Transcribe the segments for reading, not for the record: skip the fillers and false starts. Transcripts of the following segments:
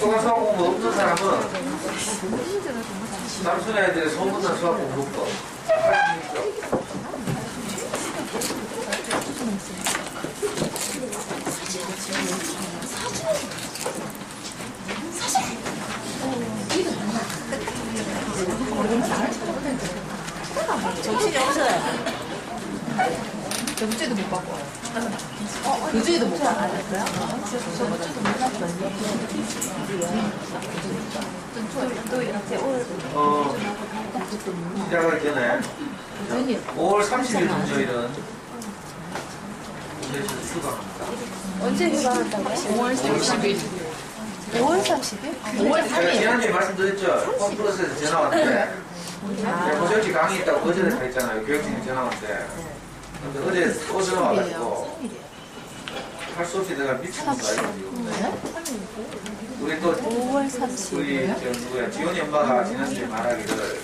똑똑한 수학 공부 없는 사람은 삼순 애들이 소문난 수학 공부 없고 정신이 없어요. 교재도 못 받고 와요. 교재도 못 받고 와요. 또 이렇게 올 시작하기 전에 5월 30일 금요일은 우리 휴강합니다. 언제 휴강한다고요? 5월 30일. 5월 30일? 5월 제가 3일. 지난주에 말씀드렸죠. 컴플러스에서 전화 왔는데 고절지 강의 있다고 어제에 다 있잖아요. 교육진이 전화 왔는데 근데 어제 또 전화 와가지고 할 수 없이 내가 미치는 거야 지금. 우리 또 5월 30일. 우리 저 누구야 지원이 엄마가 지난주에 말하기를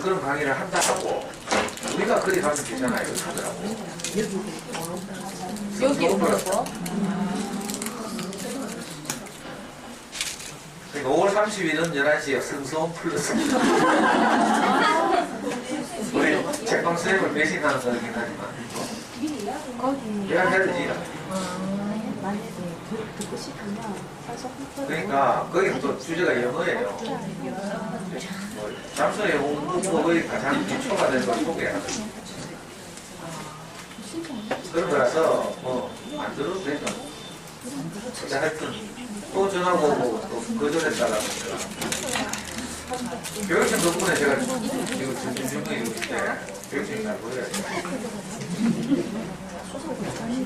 그런 강의를 한다 하고 우리가 그리 가면 되잖아요. 이렇게 하더라고. 여기 오라고? 그러니까 5월 30일은 11시에 승소원 플러스 우리 책방 선생님을 배신하는 거긴 하지만 거기 예약해야 되지. 만약에 듣고 싶으면 사서 그러니까 거기 또 주제가 영어예요. 뭐 잠수의 공부법의 가장 기초가 되는 걸 소개하는 그런 거라서 뭐 안 들어도 되죠. 근데 하여튼 또 전화고 오고 또 거절했다가 교육청 덕분에 제가 이거 전진 중에 있는데 교육청이 잘 보여야 돼요.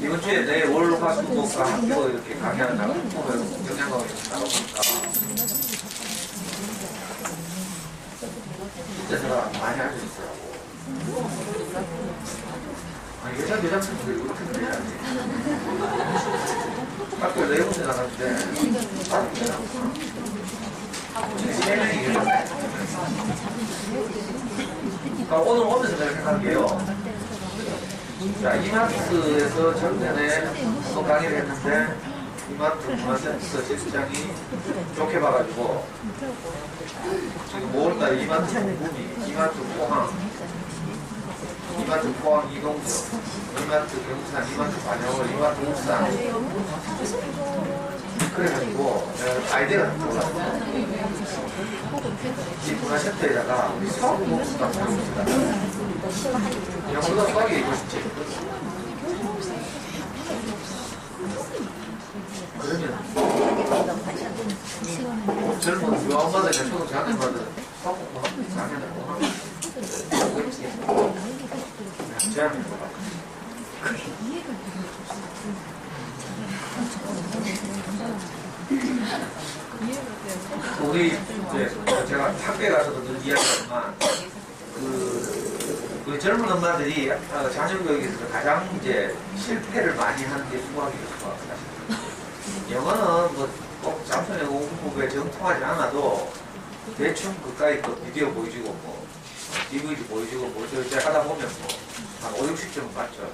이번 주에 내 월화수목과 학교 이렇게 강의하는 날 보면 영양학을 나가고 보니까 진짜 제가 많이 알고 있더라고. 아니 여자 교장선생님들이 이렇게 그래야지. 학교 네 군데 나갔는데 3명이 계셨네. 오늘 오면서 내가 생각한 게요. 자, 이마트에서 작년에 한번 강의를 했는데 이마트 문화센터 실장이 좋게 봐가지고 지금 5월달에 이마트 공군이, 이마트 포항, 이마트 포항 이동서, 이마트 경산, 이마트 반영월, 이마트 울산 그래가지고 아이디어가 들어왔어요. 이 문화센터에다가 우리 수학 공부가 들어옵니다. 영어보다 수학이 이고 싶지. 그러면 젊은 유아엄마들, 초등 장학생들 수학 공부하면 장애라고 제안을 해봐. 우리 이제 제가 학교에 가서도 늘 이야기하지만 우리 젊은 엄마들이 자녀 교육에서 가장 이제 실패를 많이 하는 게 수학이에요. 수학 사실. 영어는 뭐꼭 잠수의 공부에 정통하지 않아도 대충 그까이 또 비디오 보여주고 뭐 DVD 보여주고 뭐 이제 하다 보면 뭐한 5, 60점은 맞죠.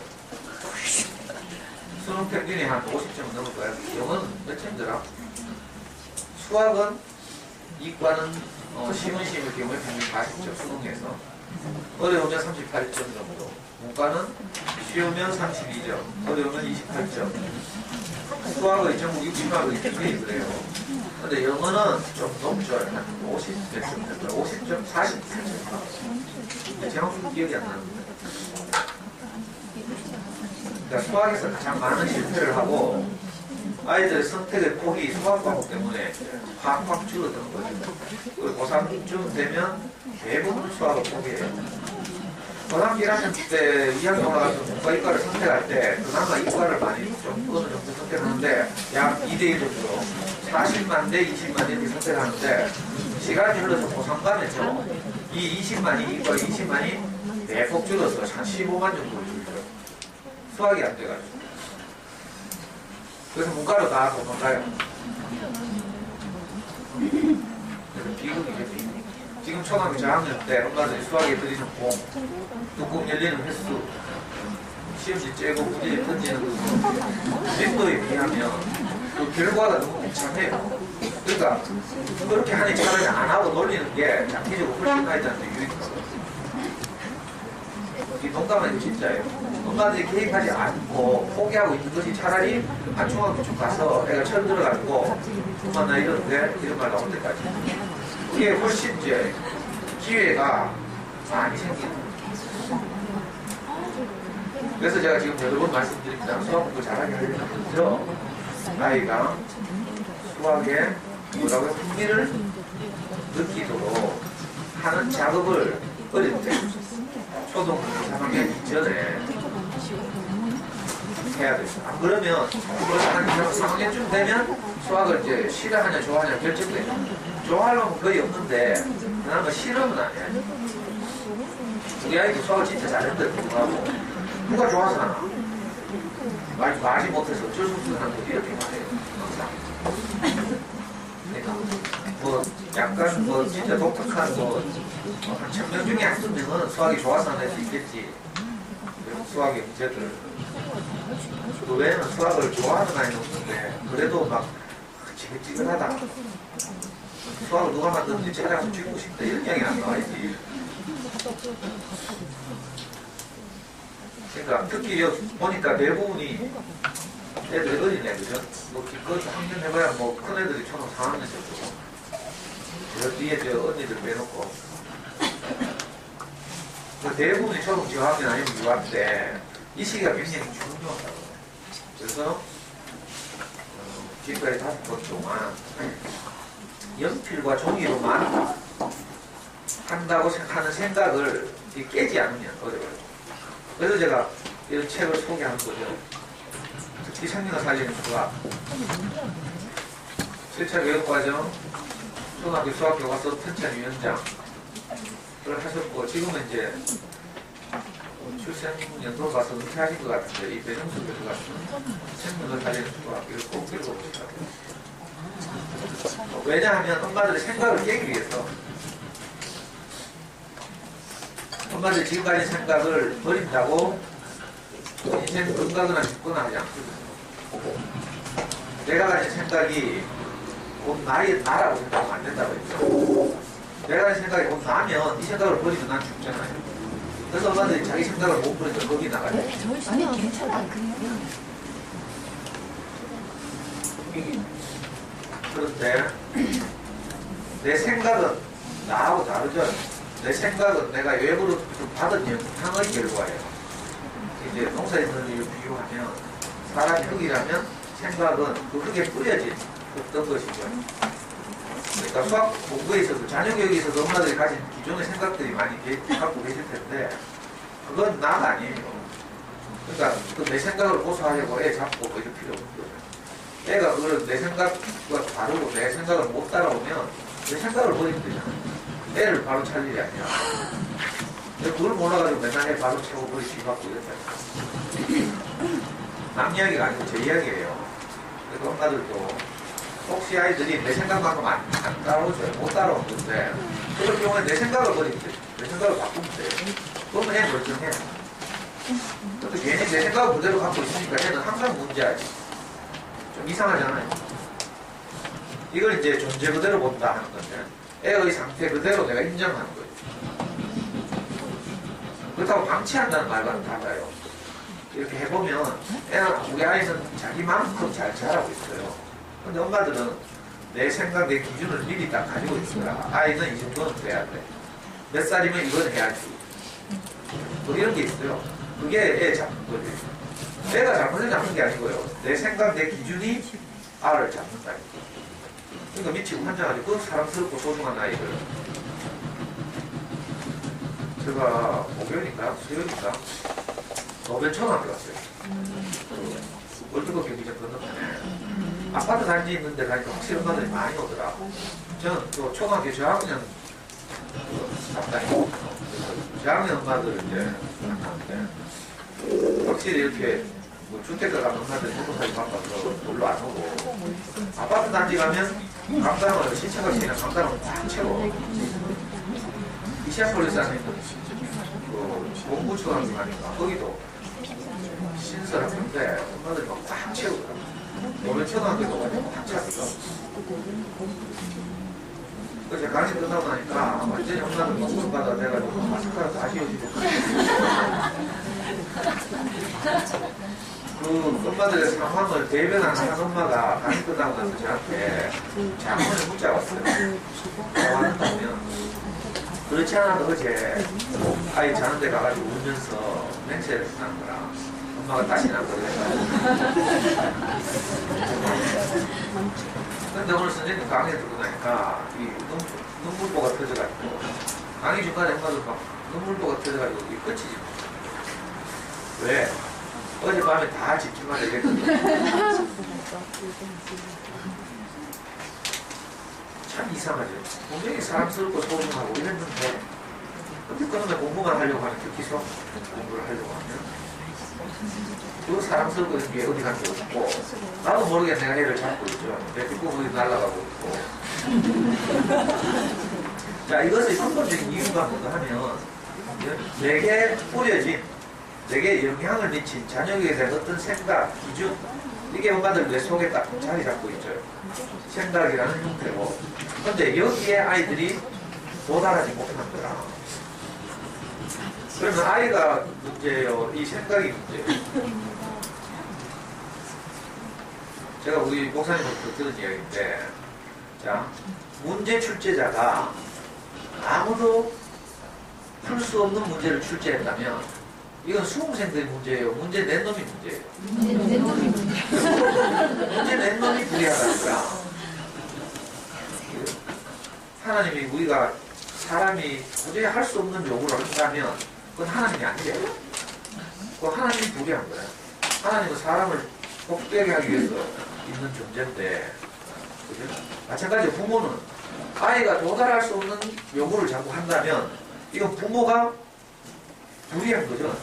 수능 평균이 한 50점은 넘을 거야. 영어는 몇 점이더라? 수학은 이과는 시문시문 경우에 평균 40점 수능에서 어려우면 38점 정도 문과는 쉬우면 32점 어려우면 28점 수학의 전국 60만원이 평균이 그래요. 근데 영어는 좀 높죠. 한 50몇 점 됐더라. 50점? 48점 정확히 기억이 안 나는데 그러니까 수학에서 가장 많은 실패를 하고 아이들의 선택의 폭이 수학 과목 때문에 확 줄어드는 거죠. 고3쯤 되면 대부분 수학을 포기해요. 고3 1학년 때 2학년 올라가서 문과 이과를 선택할 때 그나마 이과를 많이 좀 어느 정도 선택하는데 약 2대1 정도로 40만 대 20만 이렇게 선택하는데 시간이 흘러서 고3 가면서 이 20만이 이과 20만이 대폭 줄어서 한 15만 정도로 줄죠. 수학이 안 돼가지고. 그래서 문과로 다 도망가요. 그래서 비극이죠, 비극. 지금 초등학교 저학년 때 엄마들이 수학에 들이는 공, 뚜껑 열리는 횟수, 시험지 째고 문제 던지는 그 밀도에 비하면 그 결과가 너무 비참해요. 그러니까 그렇게 하니 차라리 안 하고 놀리는 게 장기적으로 훨씬 아이들한테 유익하거든요. 이 농담은 진짜예요. 엄마들이 개입하지 않고 포기하고 있는 것이 차라리 중학교 쪽 가서 애가 처음 들어가지고 엄마 나 이러는데 이런 말 나올 때까지 그게 훨씬 이제 기회가 많이 생기는 거예요. 그래서 제가 지금 여러 번 말씀드립니다. 수학 공부 잘하게 하려면요 아이가 수학에 뭐라고요? 흥미를 느끼도록 하는 작업을 어릴 때 초등 3학년 이전에 해야 돼요. 안 그러면 한 3학년쯤 되면 수학을 이제 싫어하냐 좋아하냐 결정돼요. 좋아하려면 거의 없는데 그나마 싫으면 안 해야죠. 우리 아이도 수학을 진짜 잘했는데 불구하고 누가 좋아서 하나? 말이 못해서 어쩔 수 없는 사람들이 이렇게 말해요. 항상. 그러니까 뭐 약간 뭐 진짜 독특한 한 1000명 중에 한두 명은 수학이 좋아서 할 수 있겠지. 수학의 문제들. 그 외에는 수학을 좋아하는 아이는 없는데 그래도 막 지긋지긋하다. 수학을 누가 만드는지 찾아가서 죽고 싶다. 이런 이야기는 안 나와야지. 그러니까 특히 여기 보니까 대부분이 애들 어린애, 그죠? 뭐 기껏 학년 해봐야 뭐 큰 애들이 초등 4학년 정도. 저 뒤에 저 언니들 빼놓고. 대부분이 초등 저학년 아니면 유학 때 이 시기가 굉장히 중요하다고. 그래서 지금까지 5번 동안 연필과 종이로만 한다고 하는 생각을 깨지 않으면 어려워요. 그래서 제가 이런 책을 소개한 거죠. 특히 생명을 살리는 수학, 7차 교육과정, 초등학교 수학교과서 편찬위원장을 하셨고, 지금은 이제 출생 연도 가서 은퇴하신 것 같은데, 이 배정수 교수 같은 생명을 살리는 수학, 이걸 꼭 읽어보시라고요. 왜냐하면 엄마들의 생각을 깨기 위해서 엄마들이 지금까지 생각을 버린다고 인생 건강하거나 죽거나 하지 않거든요. 내가 가진 생각이 곧 나라고 생각하면 안 된다고 했죠. 내가 가진 생각이 곧 나면 이 생각을 버리면 난 죽잖아요. 그래서 엄마들이 자기 생각을 못 버리면 거기 나가요. 아니 괜찮아. 그런데 내 생각은 나하고 다르죠. 내 생각은 내가 외부로 받은 영향의 결과예요. 이제 농사짓는 일을 비유하면 사람이 흙이라면 생각은 그 흙에 뿌려진 어떤 것이죠. 그러니까 수학 공부에 있어서 자녀 교육에 있어서 엄마들이 가진 기존의 생각들이 많이 갖고 계실 텐데 그건 나가 아니에요. 그러니까 그 내 생각을 고수하려고 애 잡고 뭐 이럴 필요 없는 거죠. 애가 그걸 내 생각과 다르고 내 생각을 못 따라오면 내 생각을 버리면 되잖아요. 애를 바로 찾을 일이 아니야. 그걸 몰라가지고 맨날 애 바로 채고 버리기 받고 이랬잖아요. 남 이야기가 아니고 제 이야기예요. 그래서 엄마들도 혹시 아이들이 내 생각만큼 안 따라오죠. 못 따라온 건데 그럴 경우에 내 생각을 버리면 돼. 내 생각을 바꾸면 돼. 그러면 애 멀쩡해. 근데 괜히 내 생각을 그대로 갖고 있으니까 애는 항상 문제하지. 좀 이상하잖아요. 이걸 이제 존재 그대로 본다 하는 건데 애의 상태 그대로 내가 인정하는 거예요. 그렇다고 방치한다는 말과는 달라요. 이렇게 해보면 우리 아이는 자기만큼 잘 자라고 있어요. 근데 엄마들은 내 생각, 내 기준을 미리 딱 가지고 있어요. 아이는 이 정도는 돼야 돼. 몇 살이면 이건 해야지. 뭐 이런 게 있어요. 그게 애 잡는 거지. 내가 잘못을 잡는 게 아니고요. 내 생각, 내 기준이 아를 잡는다니까. 그러니까 미치고 환장하지. 그 사랑스럽고 소중한 아이를. 제가 목요일인가? 수요일인가? 노벨 초등학교 갔어요. 월드컵 경기장 건너편에. 아파트 단지 있는데 가니까 확실히 엄마들이 많이 오더라. 저는 또 초등학교 저학년 앞다니고 저학년 엄마들 이제 만나는데 확실히 이렇게 뭐 주택가 가면 엄마들이 포토사진 바빠서 놀러 안 오고 아파트 단지 가면 강당을 시청각시나 강당을 꽉 채워. 이시아폴리스 안에 있는 그 공부초등학교 가니까 거기도 신설학교인데 엄마들이 막 꽉 채우더라고요. 노래 초등학교도 가지고 학차거든. 그래서 강의 끝나고 나니까 완전히 엄마는 공부받아 돼가지고 마스크를 다 씌워주고 그 엄마들의 상황을 대변하는 한 엄마가 강의 끝나고 나서 저한테 장문에 문자가 왔어요. 왔다면 그렇지 않아도 어제 아이 자는 데 가가지고 울면서 맹세를 했다는 거라 엄마가 다시는 안 그러겠다. 근데 오늘 선생님 강의 듣고 나니까 이 눈물보가 터져가지고 강의 중간에 엄마도 막 눈물보가 터져가지고 이게 끝이지. 왜? 어젯밤에 다 집중하려 했거든. 참 이상하죠. 분명히 사랑스럽고 소중하고 이랬는데 어떻게 그놈의 공부만 하려고 하면 특히서 공부를 하려고 하면 그 사랑스럽고 이런 게 어디 간 게 없고 나도 모르게 내가 애를 잡고 있죠. 내 뒷부분이 날아가고 있고 자 이것의 근본적인 이유가 뭔가 하면 내게 뿌려진 내게 영향을 미친 자녀에게 대한 어떤 생각, 기준 이게 엄마들 뇌 속에 딱 자리 잡고 있죠. 생각이라는 형태로 근데 여기에 아이들이 도달하지 못한 거라. 그러면 아이가 문제예요. 이 생각이 문제예요. 제가 우리 목사님부터 들은 이야기인데 자 문제 출제자가 아무도 풀 수 없는 문제를 출제했다면 이건 수험생들의 문제예요. 문제 낸 놈이 문제예요. 문제 낸 놈이 불리하다는 거야. 하나님이 우리가 사람이 도저히 할 수 없는 요구를 한다면 그건 하나님이 아니래요. 그건 하나님이 불리한 거야. 하나님은 사람을 복되게 하기 위해서 있는 존재인데 그죠? 마찬가지로 부모는 아이가 도달할 수 없는 요구를 자꾸 한다면 이건 부모가 불리한 거죠.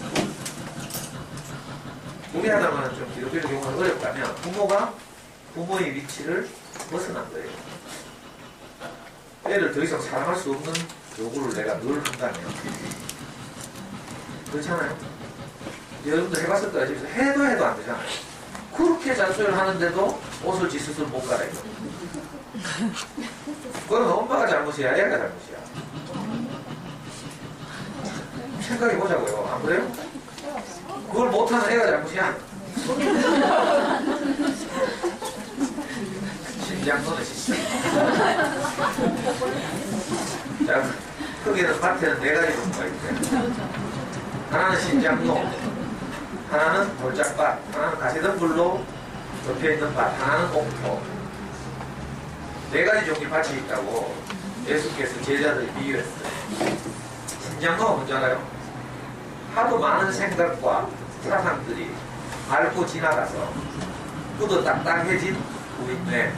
불리하다는 말은 좀 기독교적 경우는 어렵다면 부모가 부모의 위치를 벗어난 거예요. 애를 더 이상 사랑할 수 없는 요구를 내가 늘 한다면 그렇잖아요. 여러분들 해봤을 거예요. 집에서 해도 안 되잖아요. 그렇게 잔소리를 하는데도 옷을 지스스를 못 갈아입어. 그건 엄마가 잘못이야 애가 잘못이야. 생각해보자고요. 안 그래요? 그걸 못하는 애가 잘못이야. 신장노는 진짜. 자, 크게는 밭에는 4가지 종류가 있대. 하나는 신장노, 하나는 돌짝밭, 하나는 가시덤불로 덮여있는 밭, 하나는 옥토. 4가지 종류 밭이 있다고 예수께서 제자들이 비유했어요. 신장노가 뭔지 알아요? 하도 많은 생각과 사상들이 밟고 지나가서 뿌도 딱딱해진 우리 뇌.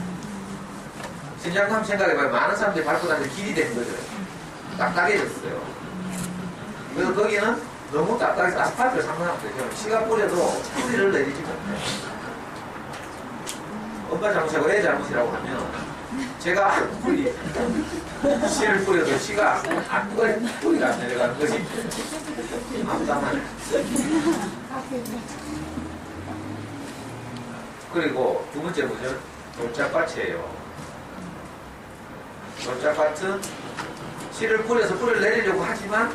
신장노 한번 생각해봐요. 많은 사람들이 밟고 다니는 길이 된 거죠. 딱딱해졌어요. 그래서 거기는 너무 딱딱해서 아스팔트를 상상하면 되죠. 씨가 뿌려도 뿌리를 내리지 못해요. 엄마 잘못이라고 애 잘못이라고 하면 제가 뿌리 씨를 뿌려도 씨가 안 뿌리가 안 내려가는 것이 암담하네. 그리고 두 번째 뭐죠? 돌짝밭이에요. 돌짝밭은 씨를 뿌려서 뿌리를 내리려고 하지만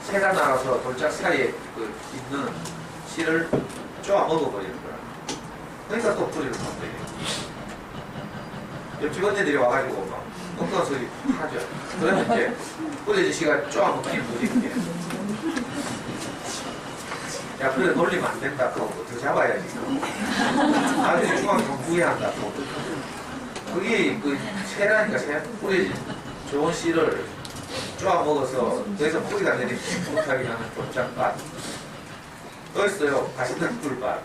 새가 나와서 돌짝 사이에 있는 씨를 쪼아 먹어버리는 거야. 그러니까 또 뿌리를 못 내려. 옆집 언니들이 와가지고 막 엉뚱한 소리 하죠. 그러면 이제 뿌려진 씨가 쪼아 먹히는 거지 그게. 야 그래 놀리면 안 된다 하고 더 잡아야지. 나중에 중앙에 좀 후회한다 하고. 그게 그 새라니까 새 뿌려진 좋은 씨를 쪼아 먹어서 더 이상 뿌리가 내리지 못하게 하는 돌짝밭. 또 있어요. 가시덤불밭.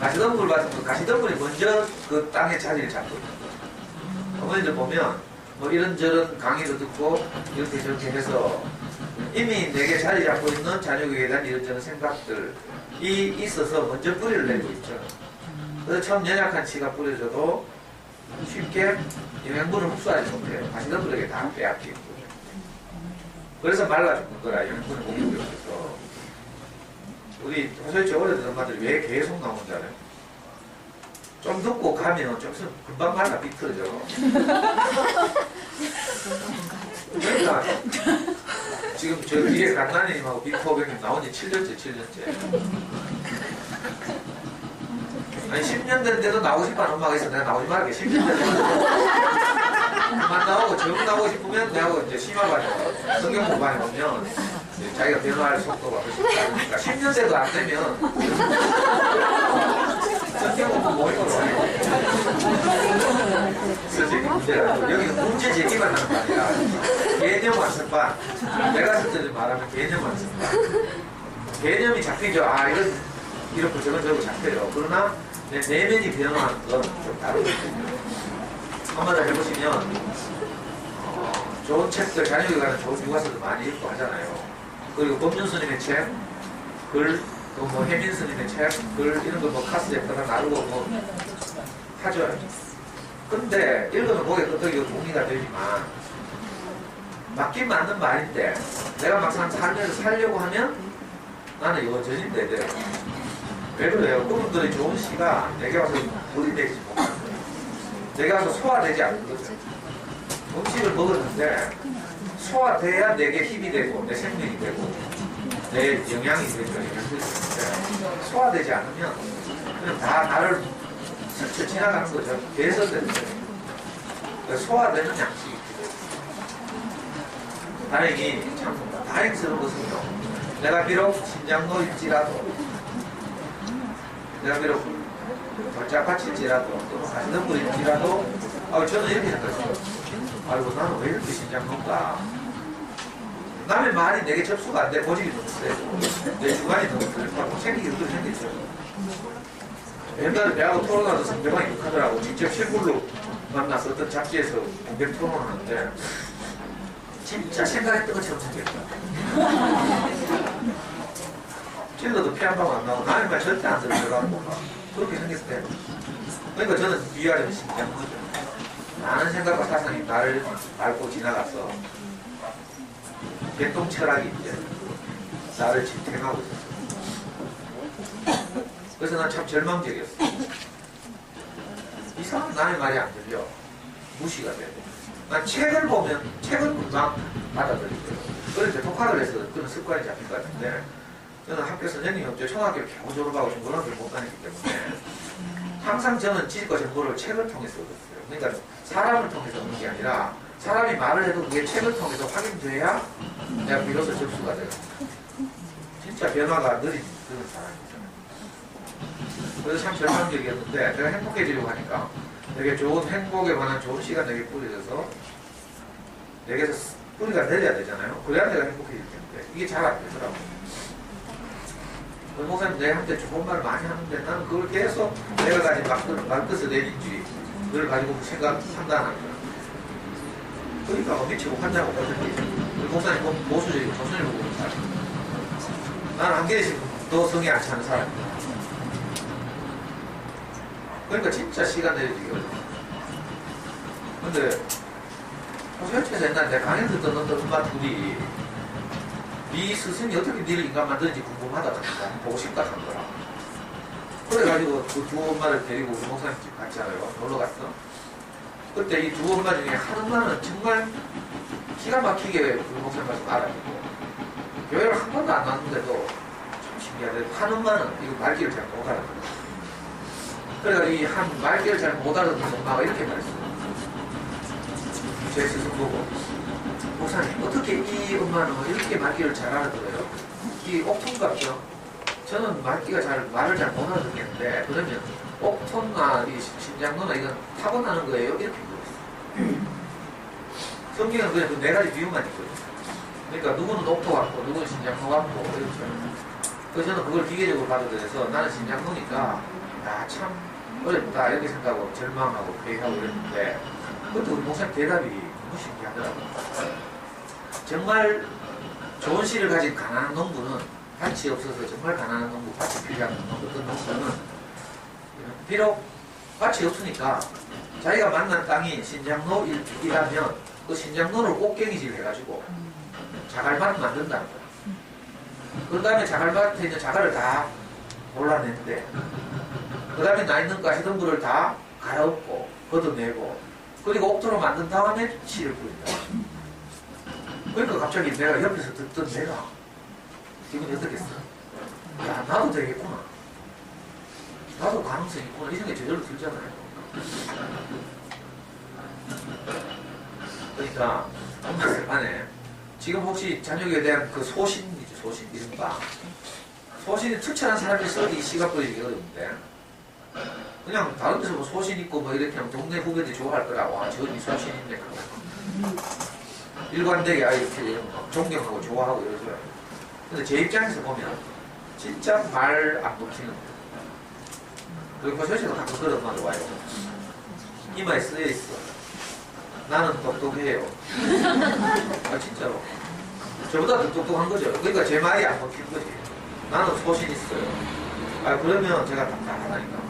가시덤불밭은 가시덤불이 먼저 그 땅에 자리를 잡고 있는 거예요. 어머니들 보면 뭐 이런저런 강의도 듣고 이렇게 저렇게 해서 이미 내게 자리 잡고 있는 자녀에게 대한 이런저런 생각들이 있어서 먼저 뿌리를 내고 있죠. 그래서 처음 연약한 씨가 뿌려져도 쉽게 영양분을 흡수하지 못해요. 가시덤불에게 다 빼앗기는 거예요. 그래서 말라 죽는 거라 영양분을 못 먹여서. 우리 호소이치 오래된 엄마들이 왜 계속 나오는지 알아요? 좀 늦고 가면 좀 있으면 금방 말라 비틀어져. 그러니까 지금 저 뒤에 간나님하고 빅포백님 나온 지 7년째. 아니 10년 됐는데도 나오고 싶어하는 엄마가 있어. 내가 나오지 말게. 10년 됐는데 그만 나오고 정 나오고 싶으면 내가 이제 심화반에 성경 공부반에 오면 이제 자기가 변화할 속도가 훨씬 다르니까 10년 돼도 안 되면 성경 공부 모임으로 해. 그래서 이게 문제가 여기는 문제 제기만 하는 거 아니라 개념 완성반. 내가 쓸 말하면 개념 완성반. 개념이 잡히죠. 아 이런 이렇게 저건 잡혀요. 그러나 내 내면이 변화하는 건 좀 다르거든요. 한마디로 해보시면 좋은 책들, 자녀에게 가는 좋은 교과서도 많이 읽고 하잖아요. 그리고 법륜 스님의 책, 글, 또 뭐 혜민 스님의 책, 글 이런 거 뭐 카스에다가 나르고 뭐 하죠. 근데 읽으면 목에 끄덕이고 동의가 되지만 맞긴 맞는 말인데 내가 막상 삶에서 살려고 하면 나는 이거 저진대 돼요. 왜 그래요? 그분들의 좋은 시가 내게 와서 물이 되지 못하는 거예요. 내게 와서 소화되지 않는 거죠. 음식을 먹었는데 소화돼야 내게 힘이 되고 내 생명이 되고 내 영양이 되죠. 영양이 소화되지 않으면 그냥 다 나를 스쳐 지나가는 거죠. 배설되는 거예요. 소화되는 양식이 필요해요. 다행히 참 다행스러운 것은요. 내가 비록 신장노일지라도 내가 비록 돌짝밭일지라도 또 가시덤불일지라도 저는 이렇게 생각했어요. 아이고 나는 왜 이렇게 신장노인가. 남의 말이 내게 접수가 안 돼. 고집이 너무 세고 내 주관이 너무 그렇다고 생기기 그렇게 생겼죠. 옛날에 내하고 토론하던 상대방이 욕하더라고. 직접 실물로 만나서 어떤 잡지에서 공백 토론하는데 진짜 생각했던 것처럼 생겼다. 찔러도 피 한 방 안 나고 남의 말 절대 안 들어가고 그렇게 생겼대. 그러니까 저는 위아래는 신기한 거죠. 많은 생각과 사상이 나를 밟고 지나가서 개똥 철학이 이제 나를 지탱하고 있었어요. 그래서 난 참 절망적이었어. 이 사람 남의 말이 안 들려. 무시가 돼. 난 책을 보면 책을 금방 받아들이고요. 그래서 독학을 해서 그런 습관이 잡힌 것 같은데 저는 학교 선생님이 없죠. 초등학교를 겨우 졸업하고 중고등학교를 못 다니기 때문에 항상 저는 지식과 정보를 책을 통해서 얻었어요. 그러니까 사람을 통해서 얻는 게 아니라 사람이 말을 해도 그게 책을 통해서 확인돼야 내가 비로소 접수가 돼요. 진짜 변화가 느린 그런 사람이잖아요. 그래서 참 절망적이었는데 내가 행복해지려고 하니까 되게 좋은 행복에 관한 좋은 시간 내게 뿌려져서 내게서 뿌리가 내려야 되잖아요. 그래야 내가 행복해질 텐데 이게 잘 안 되더라고요. 목사님 내한테 좋은 말을 많이 하는데 나는 그걸 계속 내가 가진 말끝을 내린지를 가지고 판단하는 거야. 그러니까 미치고 환장하고 그러던지 목사님 보수적이고 조선일보 보는 사람. 나는 한겨레신문 너 성에 안 차는 사람이야. 그러니까 진짜 시간 내려지기 어려워. 근데 호수협회에서 옛날에 내가 강의 듣던 어떤 엄마 둘이 네 스승이 어떻게 니를 인간 만드는지 궁금하다니까 보고 싶다 한 거라. 그래가지고 그 두 엄마를 데리고 우리 목사님 집 갔잖아요. 놀러 갔어. 그때 이 두 엄마 중에 한 엄마는 정말 기가 막히게 우리 목사님 가서 알아보고 교회를 한 번도 안 왔는데도 참 신기하대. 한 엄마는 이거 말귀를 잘 못 알아듣는. 그래가지고 이 한 말귀를 잘 못 알아듣는 엄마가 이렇게 말했어요. 제 스승 보고 목사님 어떻게 이 엄마는 이렇게 말귀를 잘 알아들어요? 이 옥톤갑죠? 저는 말귀가 말을 잘 못 알아듣겠는데 그러면 옥톤나 이 신장노나 이건 타고나는 거예요? 이렇게 물었어요. 성경은 그냥 그 네 가지 비유만 있거든요. 그러니까 누구는 옥토 같고 누구는 신장노 같고 이렇죠. 그래서 저는 그걸 기계적으로 받아들여서 나는 신장노니까 참 어렵다 이렇게 생각하고 절망하고 회의하고 그랬는데 그때 우리 목사님 대답이 너무 신기하더라고요. 정말 좋은 씨를 가진 가난한 농부는 밭이 없어서 정말 가난한 농부, 밭이 필요한 어떤 농부는 비록 밭이 없으니까 자기가 만난 땅이 신장로이라면 그 신장로를 꽃갱이질 해가지고 자갈밭 만든다는 거야. 그 다음에 자갈밭에 있는 자갈을 다 골라내는데 그 다음에 나 있는 가시덤불을 다 갈아엎고 걷어내고 그리고 옥토로 만든 다음에 씨를 뿌린다. 그러니까 갑자기 내가 옆에서 듣던 내가 기분이 어떻겠어? 야, 나도 되겠구나. 나도 가능성이 있구나. 이 생각이 저절로 들잖아요. 그러니까 엄마들 간에 지금 혹시 자녀에 대한 그 소신이죠. 소신 이른바 소신이 특출난 사람이 써이 씨가 뿌리기 어려운데 그냥 다른 데서 뭐 소신 있고 뭐 이렇게 하면 동네 후배들이 좋아할 거라. 와, 저기 소신 있네. 일관되게 이렇게 이런 거 존경하고 좋아하고 이러죠. 근데 제 입장에서 보면 진짜 말 안 먹히는 그리고 저에서도 가끔 그런 엄마도 와요. 이마에 쓰여 있어. 나는 똑똑해요. 아, 진짜로. 저보다 더 똑똑한 거죠. 그러니까 제 말이 안 먹히는 거지. 나는 소신 있어요. 아, 그러면 제가 답답하다니까.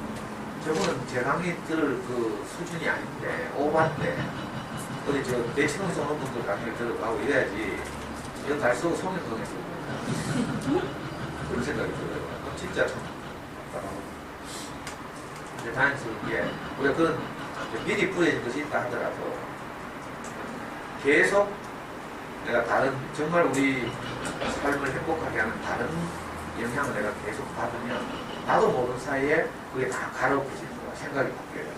저분은 제 강의 들을 그 수준이 아닌데, 오반데, 어디 저 내친동에서 오는 분들 강의를 들어가고 이래야지, 이런 날 쓰고 성형동에서 그런 생각이 들어요. 진짜 참 답답하고. 이제 다행스럽게, 우리가 그런 미리 뿌려진 것이 있다 하더라도, 계속 내가 다른, 정말 우리 삶을 행복하게 하는 다른 영향을 내가 계속 받으면, 나도 모르는 사이에 그게 다 갈아엎어지는 거야. 생각이 바뀌어요.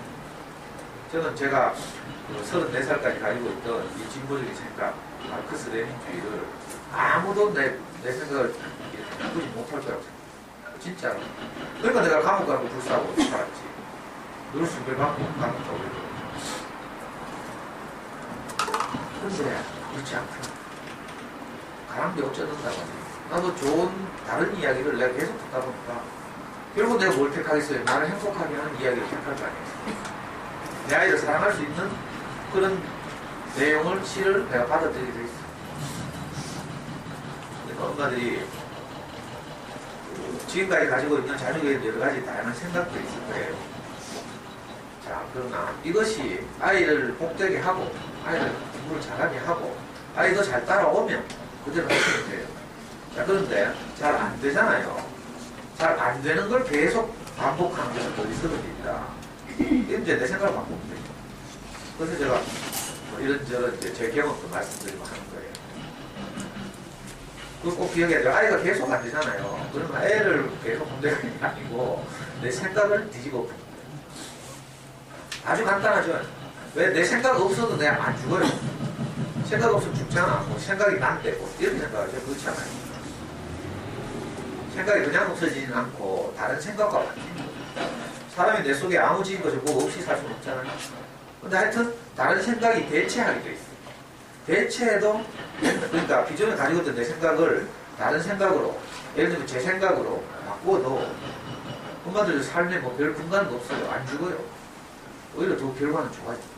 저는 제가 34살까지 가지고 있던 이 진보적인 생각, 마르크스 레닌주의를 아무도 내 생각을 바꾸지 못할 거라고 생각해요. 진짜로. 그러니까 내가 감옥 가고 불사하고 살았지. 늘 수배 받고 감옥 가고 그러고. 근데 그렇지 않구나. 가랑비 어쩌든다고 하지. 나도 좋은 다른 이야기를 내가 계속 듣다 보니까 결국 내가 뭘 택하겠어요? 나를 행복하게 하는 이야기를 택할 거 아니에요. 내 아이를 사랑할 수 있는 그런 내용을, 시를 내가 받아들이게 돼 있어. 그러니까 엄마들이 지금까지 가지고 있는 자녀에게 여러 가지 다양한 생각들이 있을 거예요. 자, 그러나 이것이 아이를 복되게 하고, 아이를 공부를 잘하게 하고, 아이도 잘 따라오면 그대로 하시면 돼요. 자, 그런데 잘 안 되잖아요. 잘 안 되는 걸 계속 반복하는 것은 어리석은일이다. 이제 내 생각을 바꾸면 되죠. 그래서 제가 뭐 이런저런 제 경험도 말씀드리고 하는 거예요. 그걸 꼭 기억해야 돼요. 아이가 계속 안 되잖아요. 그러면 애를 계속 혼내는 게 아니고 내 생각을 뒤집어 엎는 거예요. 아주 간단하죠. 왜 내 생각 없어도 내가 안 죽어요. 생각 없으면 죽잖아. 뭐 생각이 난대고 이렇게 생각하죠. 그렇지 않아요. 생각이 그냥 없어지진 않고 다른 생각과 바뀌는 거예요. 사람이 내 속에 아무 지인 것이 뭐 없이 살 수는 없잖아요. 근데 하여튼 다른 생각이 대체하게 돼 있어요. 대체해도 그러니까 기존에 가지고 있던 내 생각을 다른 생각으로 예를 들면 제 생각으로 바꿔도 엄마들 삶에 뭐 별 분간도 없어요. 안 죽어요. 오히려 더 결과는 좋아져요.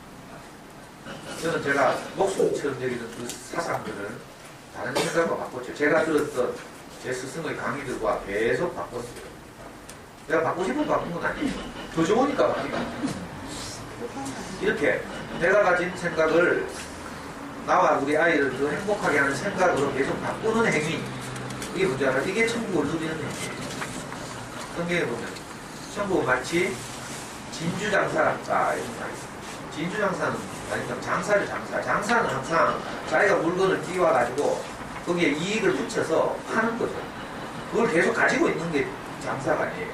저는 제가 목숨처럼 여기는 그 사상들을 다른 생각과 바꿨죠. 제가 들었던 제 스승의 강의들과 계속 바꿨어요. 내가 바꾸고 싶어서 바꾼 건 아니에요. 더 좋으니까 바뀐 거 아니에요. 이렇게 내가 가진 생각을 나와 우리 아이를 더 행복하게 하는 생각으로 계속 바꾸는 행위, 이게 문제라. 이게 천국을 누리는 행위예요. 성경에 보면 천국은 마치 진주장사랍다 이런 말이 있어요. 진주장사는 아니면 장사를 장사는 항상 자기가 물건을 띄워가지고 거기에 이익을 붙여서 파는 거죠. 그걸 계속 가지고 있는 게 장사가 아니에요.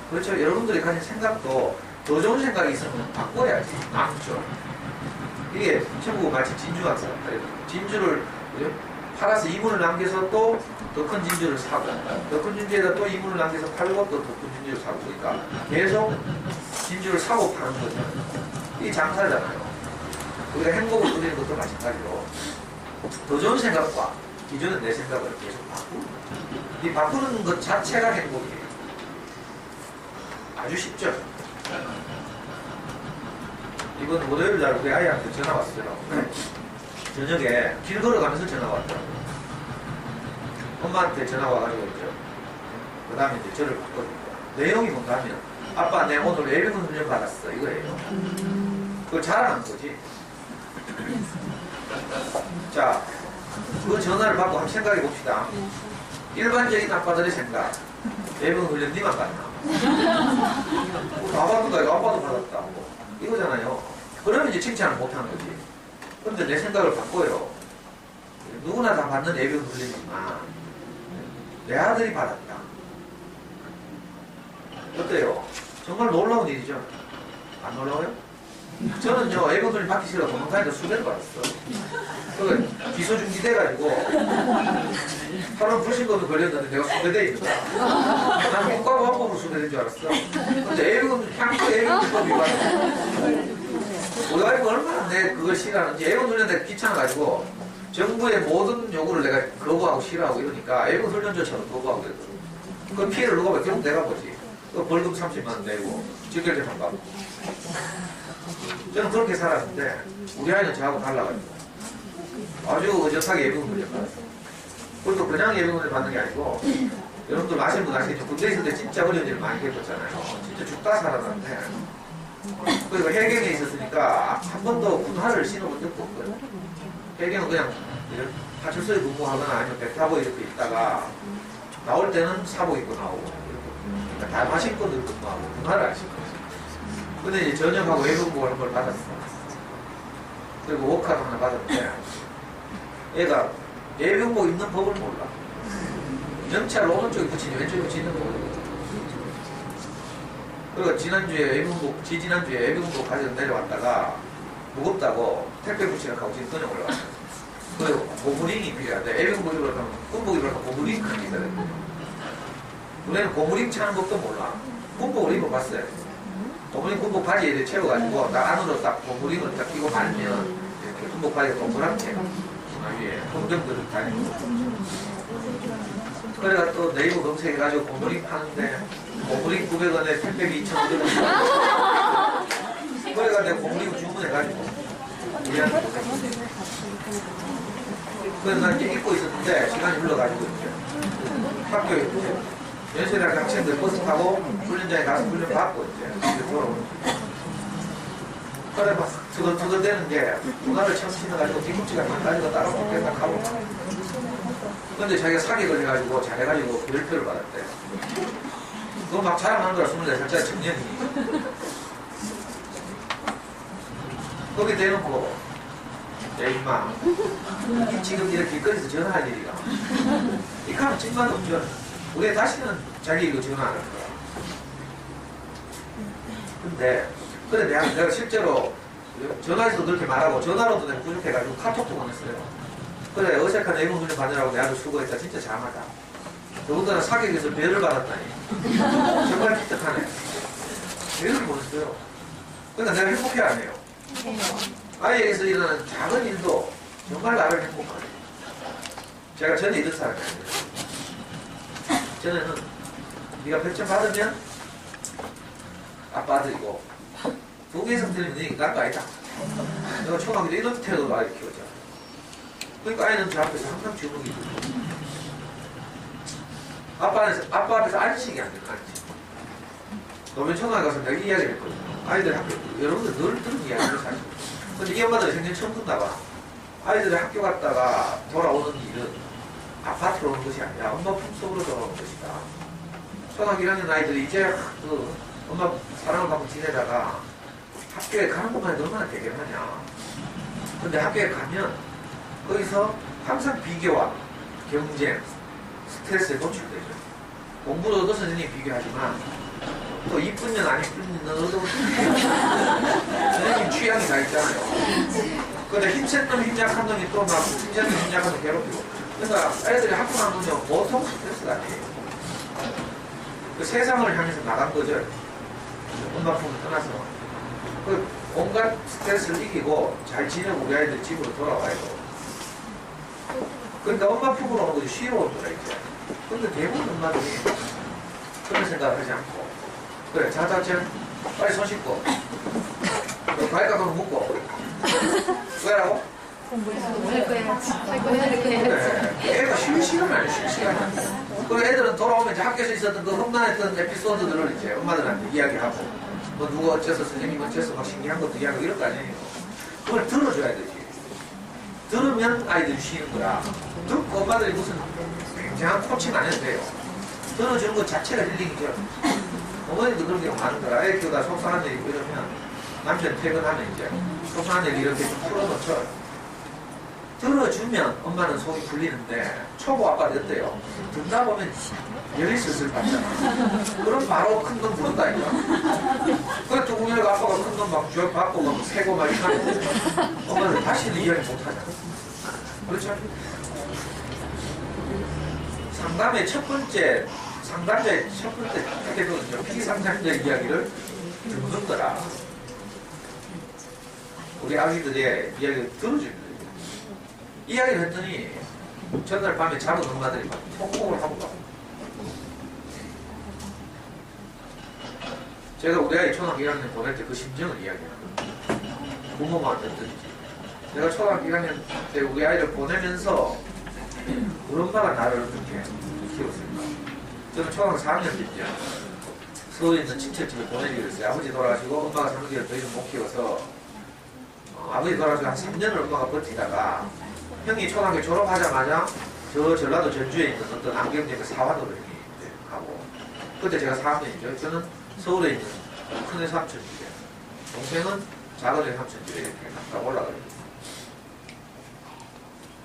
그렇죠. 여러분들이 가진 생각도 더 좋은 생각이 있으면 바꿔야지. 남죠. 이게 천국은 마치 진주장사 같다. 진주를 팔아서 이문을 남겨서 또 더 큰 진주를 사고, 더 큰 진주에다 또 이문을 남겨서 팔고 또 더 큰 진주를 사고, 그러니까 계속 진주를 사고 파는 거죠. 이게 장사잖아요. 우리가 행복을 누리는 것도 마찬가지로 더 좋은 생각과 기존의 내 생각을 계속 바꾸는 거죠. 이 바꾸는 것 자체가 행복이에요. 아주 쉽죠. 이번 월요일날 우리 아이한테 전화 왔어요. 저녁에 길 걸어가면서 전화 왔더라고요. 엄마한테 전화 와가지고 있죠. 그 다음에 이제 저를 바꿔줍니다. 내용이 뭔가 하면 아빠 내 오늘 예비군 훈련 받았어 이거예요. 그걸 자랑한 거지. 자, 그 전화를 받고 한번 생각해 봅시다. 일반적인 아빠들의 생각. 예비군 훈련 니만 받나? 아빠도 이거 아빠도 받았다. 이거잖아요. 그러면 이제 칭찬을 못하는 거지. 그런데 내 생각을 바꿔요. 누구나 다 받는 예비군 훈련이지만 내 아들이 받았다. 어때요? 정말 놀라운 일이죠. 안 놀라워요? 저는요 예비군 훈련 받기 싫어 도망다니다 수배를 받았어. 그 기소중지 돼가지고 하루 불신검에 걸렸는데 내가 수배돼 있다. 난 국가보안법으로 수배된 줄 알았어. 근데 예비군 향후 예비군법이 와서 우리 와이프 얼마나 내 그걸 싫어하는지. 예비군 훈련 내가 귀찮아가지고 정부의 모든 요구를 내가 거부하고 싫어하고 이러니까 예비군 훈련조차도 거부하고 그랬거든. 그 피해를 누가 봐? 결국 내가 보지. 그 벌금 30만 원 내고 직결재판 받고. 저는 그렇게 살았는데 우리 아이는 저하고 달라가지고 아주 의젓하게 예비군 훈련 받았어. 그것도 그냥 예비군 훈련 받는 게 아니고 여러분들 아시는 분 아시겠죠? 군대 있을 때 진짜 어려운 일을 많이 겪었잖아요. 진짜 죽다 살아났는데 그리고 해경에 있었으니까 한 번도 군화를 신어본 적도 없거든요. 해경은 그냥 파출소에 근무하거나 아니면 배 타고 이렇게 있다가 나올 때는 사복 입고 나오고 이렇게. 그러니까 다 마신권을 근무하고 군화를 안 신고. 근데 이제 전역하고 예비군복을 한 걸 받았어. 그리고 워카도 하나 받았는데 얘가 예비군복 입는 법을 몰라. 명찰 오른쪽에 붙이지 왼쪽에 붙이는 거 모르고. 그리고 지난주에 예비군복 가지고 내려왔다가 무겁다고 택배 붙이라고 하고 지금 끊어 올라왔어요. 그리고 고무링이 필요한데 예비군복 입으려면 군복 입으려면 고무링 크게 있어야 됩니다. 우리는 고무링 차는 법도 몰라. 군복을 입어봤어요. 고무링 군복 바지에 채워가지고 딱 안으로 딱 고무링을 딱 끼고 말면 이렇게 군복 바지가 동그랗게 위에 검정들을 다니고. 그래가 또 네이버 검색해가지고 고무링 파는데 고무링 900원에 택배비 2,500원. 그래가 내가 고무링 주문해가지고 우리한테 보냈어. 그래서 난 이제 입고 있었는데 시간이 흘러가지고 이제 학교에 이제 연세대학 학생들 버스 타고 훈련장에 가서 훈련 받고 이제 돌아오는 거예요. 그래 막 투덜투덜대는 게 문화를 처음 신어가지고 뒤꿈치가 망가지고 따라 붙겠다 하고. 근데 자기가 사기를 해가지고 잘해가지고 별표를 받았대. 그거 막 자랑하는 거라 24살짜리 청년이. 거기 대놓고 야 임마 이 지금 이렇게 길거리에서 전화할 일이가 이거 하면 정말 없죠. 우리 다시는 자기 이거 전화 안 할 거야. 근데 그래 내가 실제로 전화에서도 그렇게 말하고 전화로도 내가 부족해가지고 카톡도 보냈어요. 그래 어색한 예비군 훈련 받으라고 내 아들 수고했다. 진짜 장하다. 더군다나 사격에서 배를 받았다니 정말 기특하네. 배를 보냈어요. 그러니까 내가 행복해 안 해요. 아이에게서 일어나는 작은 일도 정말 나를 행복하게. 제가 전에 이런 사람이 아니에요. 전에는 네가 별점 받으면 아빠 아들이고 두 개 이상 틀리면 난거 아니다. 내가 초등학교 때 이런 태도로 아이를 키웠잖아. 그러니까 아이는 저 앞에서 항상 주눅이 들고 아빠 앞에서 안식이 안 돼. 안식. 노면 초등학교 가서 내가 이 이야기를 했거든요. 아이들 학교 여러분들 늘 들은 이야기를 사실. 근데 이 엄마들이 생전 처음 듣나 봐. 아이들이 학교 갔다가 돌아오는 일은 아파트로 오는 것이 아니라 엄마 품속으로 돌아오는 것이다. 초등학교 1학년 아이들이 이제 그 엄마 사랑을 받고 지내다가 학교에 가는 것만 해도 얼마나 대견하냐. 근데 학교에 가면 거기서 항상 비교와 경쟁, 스트레스에 노출되죠. 공부도 얻어 선생님이 비교하지만 또 이쁜 년 안 이쁜 년 얻어 선생님 취향이 다 있잖아요. 근데 힘센 놈 힘약한 놈이 또 막 힘센 놈 힘약한 놈 괴롭히고. 그러니까 애들이 학교 가면 보통 스트레스가 아니에요. 그 세상을 향해서 나간 거죠. 엄마 품을 떠나서. 그 온갖 스트레스를 이기고 잘 지내고 우리 아이들 집으로 돌아와야 돼. 그러니까 엄마 품으로 오는 것이 쉬워 온 거라 이제. 근데 대부분 엄마들이 그런 생각을 하지 않고 그래 자자전 빨리 손 씻고 과일 가서 먹고 왜라고? 할 거야. 그래 애가 쉴 시간이 아니야. 쉴 시간이 아니야. 그리고 애들은 돌아오면 이제 학교에서 있었던 그 험난했던 에피소드들을 이제 엄마들한테 이야기하고 뭐 누구 어째서 선생님 어째서 막 신기한 것도 이야기하고 이럴 거 아니에요. 그걸 들어줘야 되지. 들으면 아이들이 쉬는 거야. 듣고 엄마들이 무슨 굉장한 코칭 안 해도 돼요. 들어주는 것 자체가 힐링이죠. 어머니도 그런 경우 많은 거라. 애 키우다 속상한 일 있고 이러면 남편 퇴근하면 이제 속상한 일 이렇게 좀 풀어놓죠. 들어주면 엄마는 속이 풀리는데 초보 아빠는 어때요? 듣다 보면 열이 슬슬 받잖아. 그럼 바로 큰 돈 부른다니까. 그래 두공이가 아빠가 큰 돈 막 주역 받고 막 세고 막 이러면 엄마는 다시는 이야기 못하잖아. 그렇죠? 상담자의 첫 번째 태도는 피상담자 이야기를 듣는 거라. 우리 아기들의 이야기를 들어주는 거예요. 이야기를 했더니 전날 밤에 자는 엄마들이 막 통곡을 하고 막. 제가 우리 아이 초등학교 1학년 보낼 때 그 심정을 이야기해요. 부모만 듣든지. 내가 초등학교 1학년 때 우리 아이를 보내면서 우리 엄마가 나를 어떻게 키웠을까. 저는 초등학교 4학년 때죠. 서울에 있는 친척집에 보내기로 했어요. 아버지 돌아가시고 엄마가 3개월 더 이상 못 키워서 아버지 돌아가시고 한 3년을 엄마가 버티다가 형이 초등학교 졸업하자마자 저 전라도 전주에 있는 어떤 안경제가 사화도를 형이 가고 그때 제가 4학년이죠. 저는 서울에 있는 큰애 삼촌집에 동생은 작은애 삼촌집에 이렇게 딱 올라가요.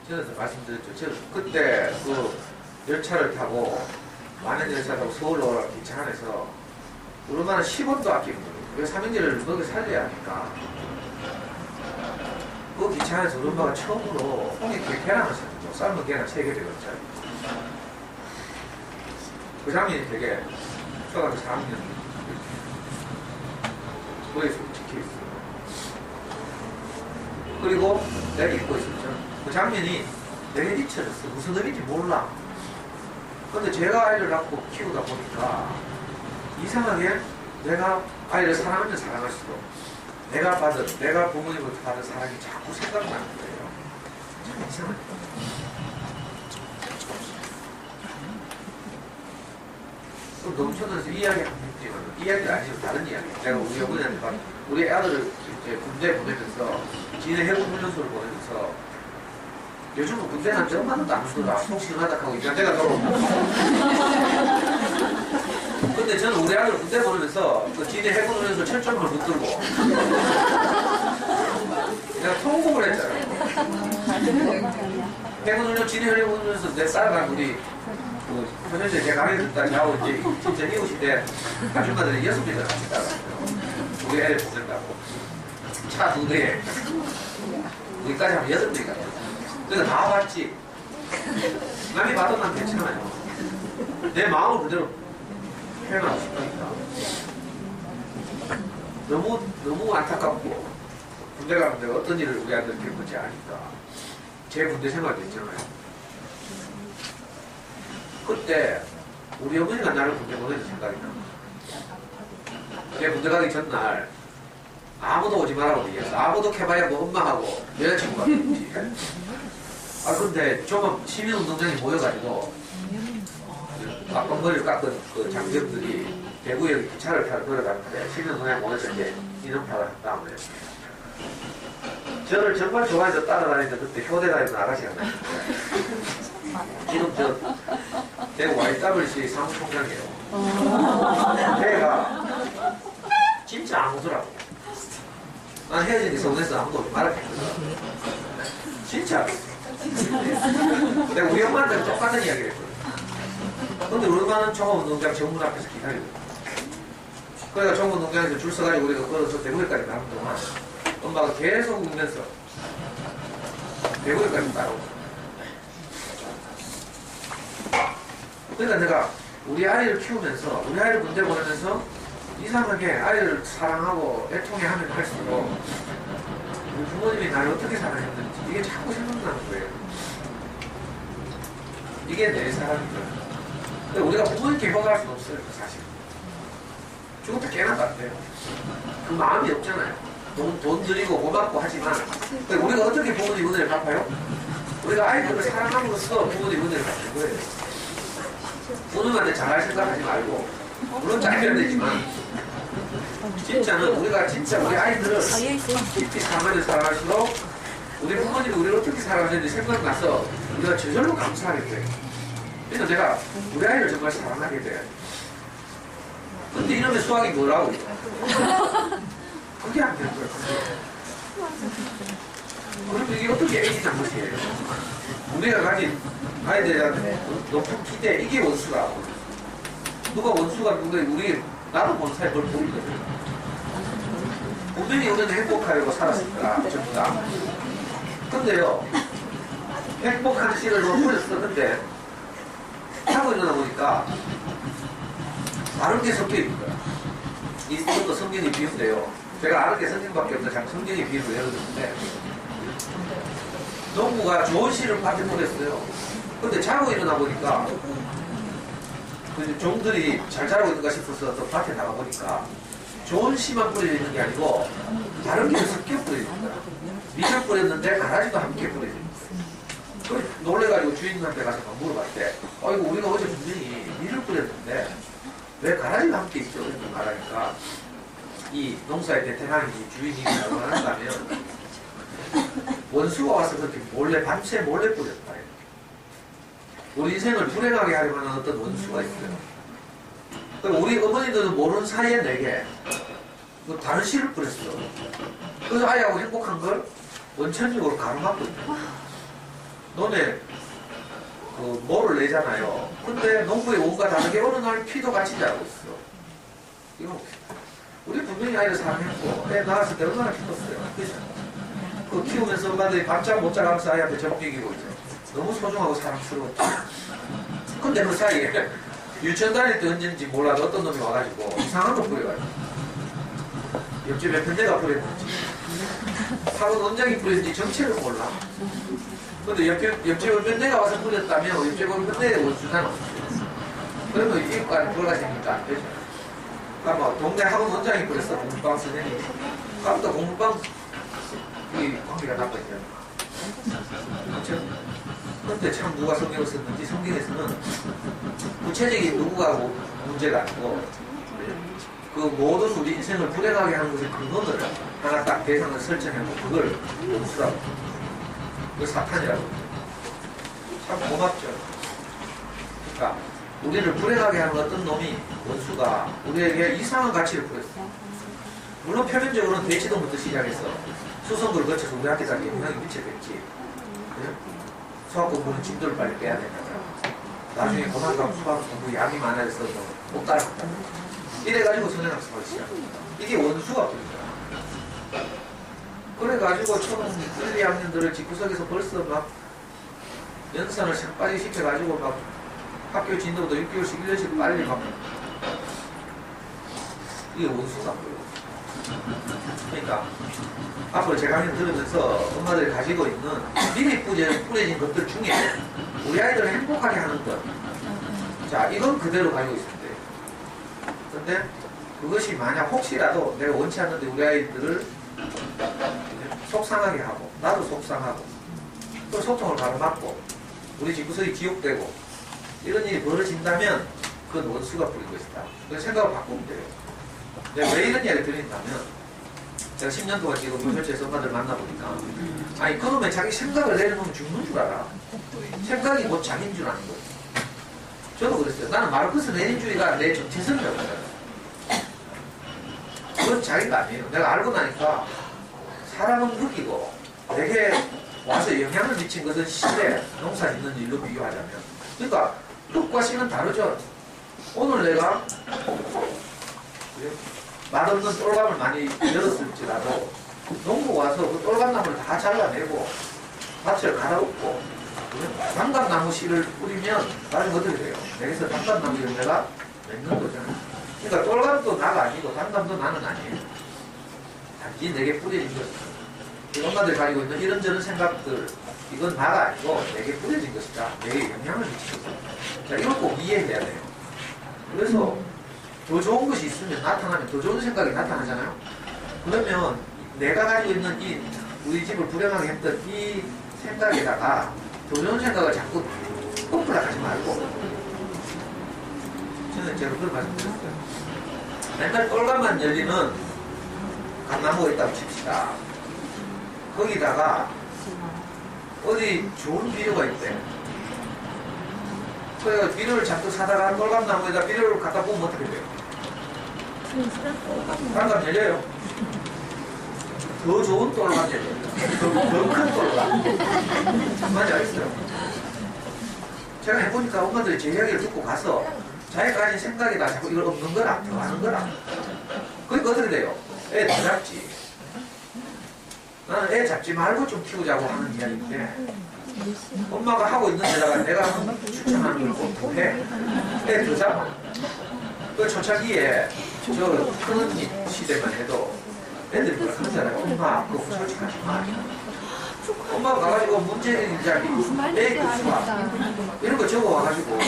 저는 말씀드렸죠. 저 그때 그 열차를 타고 만원 열차 타고 서울로 오라고 기차 안에서 우리 엄마는 10원도 아끼는 거예요. 왜 삼형제를 먹여 살려야 하니까. 그 기차 안에서 우리 엄마가 처음으로 홍익회 계란을 샀죠. 삶은 계란 3개 되었죠. 그 장면이 되게 초등학교 4학년 머릿속에 찍혀있어요. 그리고 내가 입고 있었죠. 그 장면이 내게 잊혀졌어. 무슨 의미인지 몰라. 근데 제가 아이를 낳고 키우다 보니까 이상하게 내가 아이를 사랑하면 사랑할수록 내가 부모님을 받은 사랑이 자꾸 생각나는 거예요. 참 이상하죠. 좀 넘쳐나서 이야기하면 이야기가 아니고 다른 이야기. 내가 우리 어머니한테 우리 아들을 이제 군대 보내면서 진해 해군 훈련소를 보내면서 요즘은 군대는 엄마도 안 주더라. 속 시원하다 하고 이간제가 들어오고. 근데 저는 우리 아들 군대 보내면서 그 진해 해군 훈련소 철저함을 붙들고 내가 통곡을 했잖아요. 해군 훈련 진해 해군 훈련소 내 딸과 우리 그 현재 제가 강의 듣다 자고 이제 진짜 이웃인데 아줌마들이 6명을 같이 따라왔어요. 우리 애를 보낸다고. 차 2대에 우리까지 하면 8명이 갔어요. 그러니까 다 봤지. 남이 봐도 난 괜찮아요. 내 마음을 그대로 표현하고 싶으니까. 너무 안타깝고 군대 가는데 어떤 일을 우리 아들 겪을지 아니까 제 군대 생활도 있잖아요. 그때 우리 어머니가 나를 군대 보내는 생각이 나. 내 군대 가기 전날 아무도 오지 말라고 얘기했어. 아무도 해봐야 뭐 엄마하고 여자친구가 있지. 근데 조금 시민운동장이 모여가지고 앞건머리를 깎은 그 장병들이 대구에 기차를 타고 걸어가는데 시민운동장에 모여서 이제 이름파를 한 다음에 저를 정말 좋아해서 따라다니는데 그때 효대가 있는 아가씨가 나왔어요. 지금 저 대구 YWC 사무총장이에요. 걔가 진짜 안 오더라고. 난 헤어진 게 서운해서 아무도 말했거든. 진짜. 내가 우리 엄마한테 똑같은 이야기를 했거든. 근데 우리 엄마는 종합운동장 정문 앞에서 기다리고. 그러니까 종합운동장에서 줄 서가지고 우리가 걸어서 대구에까지 가는 동안 엄마가 계속 울면서 대구에까지 따라오고. 그러니까 내가 우리 아이를 키우면서 우리 아이를 군대 보내면서 이상하게 아이를 사랑하고 애통해하면 할수록 우리 부모님이 나를 어떻게 사랑했는지 이게 자꾸 생각나는 거예요. 이게 내 사랑이거든. 근데 우리가 부모님께 효도할 수는 없어요. 사실 죽을 때 깨나 같아요. 그 마음이 없잖아요. 돈 들이고 고맙고 하지만 근데 우리가 어떻게 부모님 은혜를 갚아요? 우리가 아이들을 사랑함으로써 부모님 은혜를 갚는 거예요. 부모님한테 잘할 생각하지 말고 물론 잘해야 되지만 진짜는 우리가 진짜 우리 아이들을 깊이 사랑하는 사랑할수록 우리 부모님이 우리를 어떻게 사랑하는지 생각나서 우리가 저절로 감사하게 돼. 그래서 내가 우리 아이를 정말 사랑하게 돼. 근데 이놈의 수학이 뭐라고? 그게 안 되는 거야. 그러면 이게 어떻게 A지 잘못이에요? 우리가 가진 아이들에 대한 높은 기대, 이게 원수라고. 누가 원수가 누구에 우리 나도 원사에 뭘 보이거든. 분명히 우리는 행복하려고 살았을 거야, 전부 다. 근데요, 행복한 시를 너무 뿌렸었는데, 하고 일어나 보니까, 다른 게 섞여 있는 거야. 이것도 성경이 비유인데요. 제가 아는 게 성경밖에 없는데, 자꾸 성경이 비유를 열어줬는데, 농부가 좋은 씨를 밭에 뿌렸어요. 근데 자고 일어나 보니까, 그 종들이 잘 자라고 있는가 싶어서 또 밭에 나가보니까, 좋은 씨만 뿌려져 있는 게 아니고, 다른 게 섞여 뿌려져 있는 거야. 밀을 뿌렸는데, 가라지도 함께 뿌려져 있는 거야. 놀래가지고 주인한테 가서 막 물어봤대. 이거 우리가 어제 분명히 밀을 뿌렸는데, 왜 가라지가 함께 있죠? 이렇게 말하니까, 이 농사의 베테랑이 주인이 뭐라고 한다면, 원수가 와서 그렇게 몰래, 밤새 몰래 뿌렸다. 우리 인생을 불행하게 하려고 하는 어떤 원수가 있어요. 우리 어머니들은 모르는 사이에 내게 뭐 다른 씨를 뿌렸어. 그래서 아이하고 행복한 걸 원천적으로 가로막고 있다. 너네 그 뭐를 내잖아요. 근데 농부의 온과 다르게 어느 날 피도 같이 자라고 있어. 이거 우리 분명히 아이를 사랑했고 애 낳았을 때 얼마나 기뻤어요. 그죠? 그 키우면서 엄마들이 밤잠 못 자가면서 아이한테 접기기고 있죠. 너무 소중하고 사랑스러웠죠. 근데 그 사이에 유치원 다닐 때 언제인지 몰라도 어떤 놈이 와가지고 이상한 거 뿌려가지고 옆집에 편대가 뿌렸는지 사고 원장이 뿌렸는지 정체를 몰라. 근데 옆집에 편대가 와서 뿌렸다면 옆집에 편대에 원수잖아. 그러면 이과는 그거가 되니까 안 되죠. 그러니까 뭐 동네 학원 원장이 뿌렸어. 공부방 선생님이. 그럼 또 공부방 이 관계가 나빠지잖아. 그렇죠? 그런데 참 누가 성경을 썼는지 성경에서는 구체적인 누구가 문제가 아니고 그 모든 우리 인생을 불행하게 하는 것의 근원을 하나 딱 대상을 설정하고 그걸 원수라고 그 사탄이라고 참 고맙죠. 그러니까 우리를 불행하게 하는 어떤 놈이 원수가 우리에게 이상한 가치를 부렸어. 물론 표면적으로는 대치동부터 시작해서 수성구를 거쳐서 우리한테까지 영향이 미치겠지. 수학 공부는 진도를 빨리 빼야 된다고요. 나중에 고등학교 가면 수학 공부 약이 많아져서 못 따라간다. 이래가지고 선행학습을 시작합니다. 이게 원수가 부린 거야. 그래가지고 초등 1, 2학년들을 집구석에서 벌써 막 연산을 빨리 시켜가지고 막 학교 진도보다 6개월씩 1년씩 빨리 막 이게 원수가 부린 거야. 그러니까 앞으로 제 강연 들으면서 엄마들이 가지고 있는 미리 뿌려진 것들 중에 우리 아이들을 행복하게 하는 것. 자, 이건 그대로 가지고 있으면 돼요. 근데 그것이 만약 혹시라도 내가 원치 않는데 우리 아이들을 속상하게 하고 나도 속상하고 또 소통을 가로막고 우리 집구석이 지옥되고 이런 일이 벌어진다면 그건 원수가 뿌린 것이다. 그래서 생각을 바꾸면 돼요. 내가 왜 이런 이야기를 드린다면 제가 10년 동안 지금 교실에서 엄마들 만나보니까 아니 그놈의 자기 생각을 내려놓으면 죽는 줄 알아. 생각이 곧 자기인 줄 아는 거예요. 저도 그랬어요. 나는 마르크스 레닌주의가 내 정체성이라고 생각해요. 그건 자기가 아니에요. 내가 알고 나니까 사람은 흙이고 내게 와서 영향을 미친 것은 실에 농사 짓는 일로 비교하자면 그러니까 흙과 실은 다르죠. 오늘 내가 맛없는 똘감을 많이 열었을지라도 농부 와서 그 똘감나무를 다 잘라내고 밭을 갈아엎고 단감나무 씨를 뿌리면 나중에 어떻게 돼요? 내게서 단감나무 열매가 맺는 거잖아요. 그러니까 똘감도 나가 아니고 단감도 나는 아니에요. 단지 내게 뿌려진 것이죠. 엄마들 가지고 있는 이런저런 생각들 이건 나가 아니고 내게 뿌려진 것이다. 내게 영향을 미치는 거다. 자, 이걸 꼭 이해해야 돼요. 그래서 더 좋은 것이 있으면 나타나면 더 좋은 생각이 나타나잖아요. 그러면 내가 가지고 있는 우리 집을 불행하게 했던 이 생각에다가 더 좋은 생각을 자꾸 뽀플라 하지 말고 저는 제가 그런 말씀 드렸어요. 맨날 똘감만 열리는 감나무가 있다고 칩시다. 거기다가 어디 좋은 비료가 있대. 그래서 비료를 잔뜩 사다가 똘감나무에다 비료를 갖다 보면 어떻게 돼요? 반갑 열려요. 더 좋은 또를 가져야 돼요. 더큰 또를 가. 맞지 않겠어요? 제가 해보니까 엄마들이 제 이야기를 듣고 가서 자기가 가진 생각에다 자꾸 이걸 없는 거라, 더 하는 거라. 그러니까 어떻게 돼요? 애 더 잡지. 나는 애 잡지 말고 좀 키우자고 하는 이야기인데, 엄마가 하고 있는 데다가 내가 추천하는 걸 꼭 더 해. 애 더 잡아. 그 초창기에 저 큰언니 시대만 해도 애들이 뭐라 그러잖아요. 엄마, 그거 솔직하지 마. 엄마가 가가지고 문제는 이야기, 애 교수가 이런 거 적어와가지고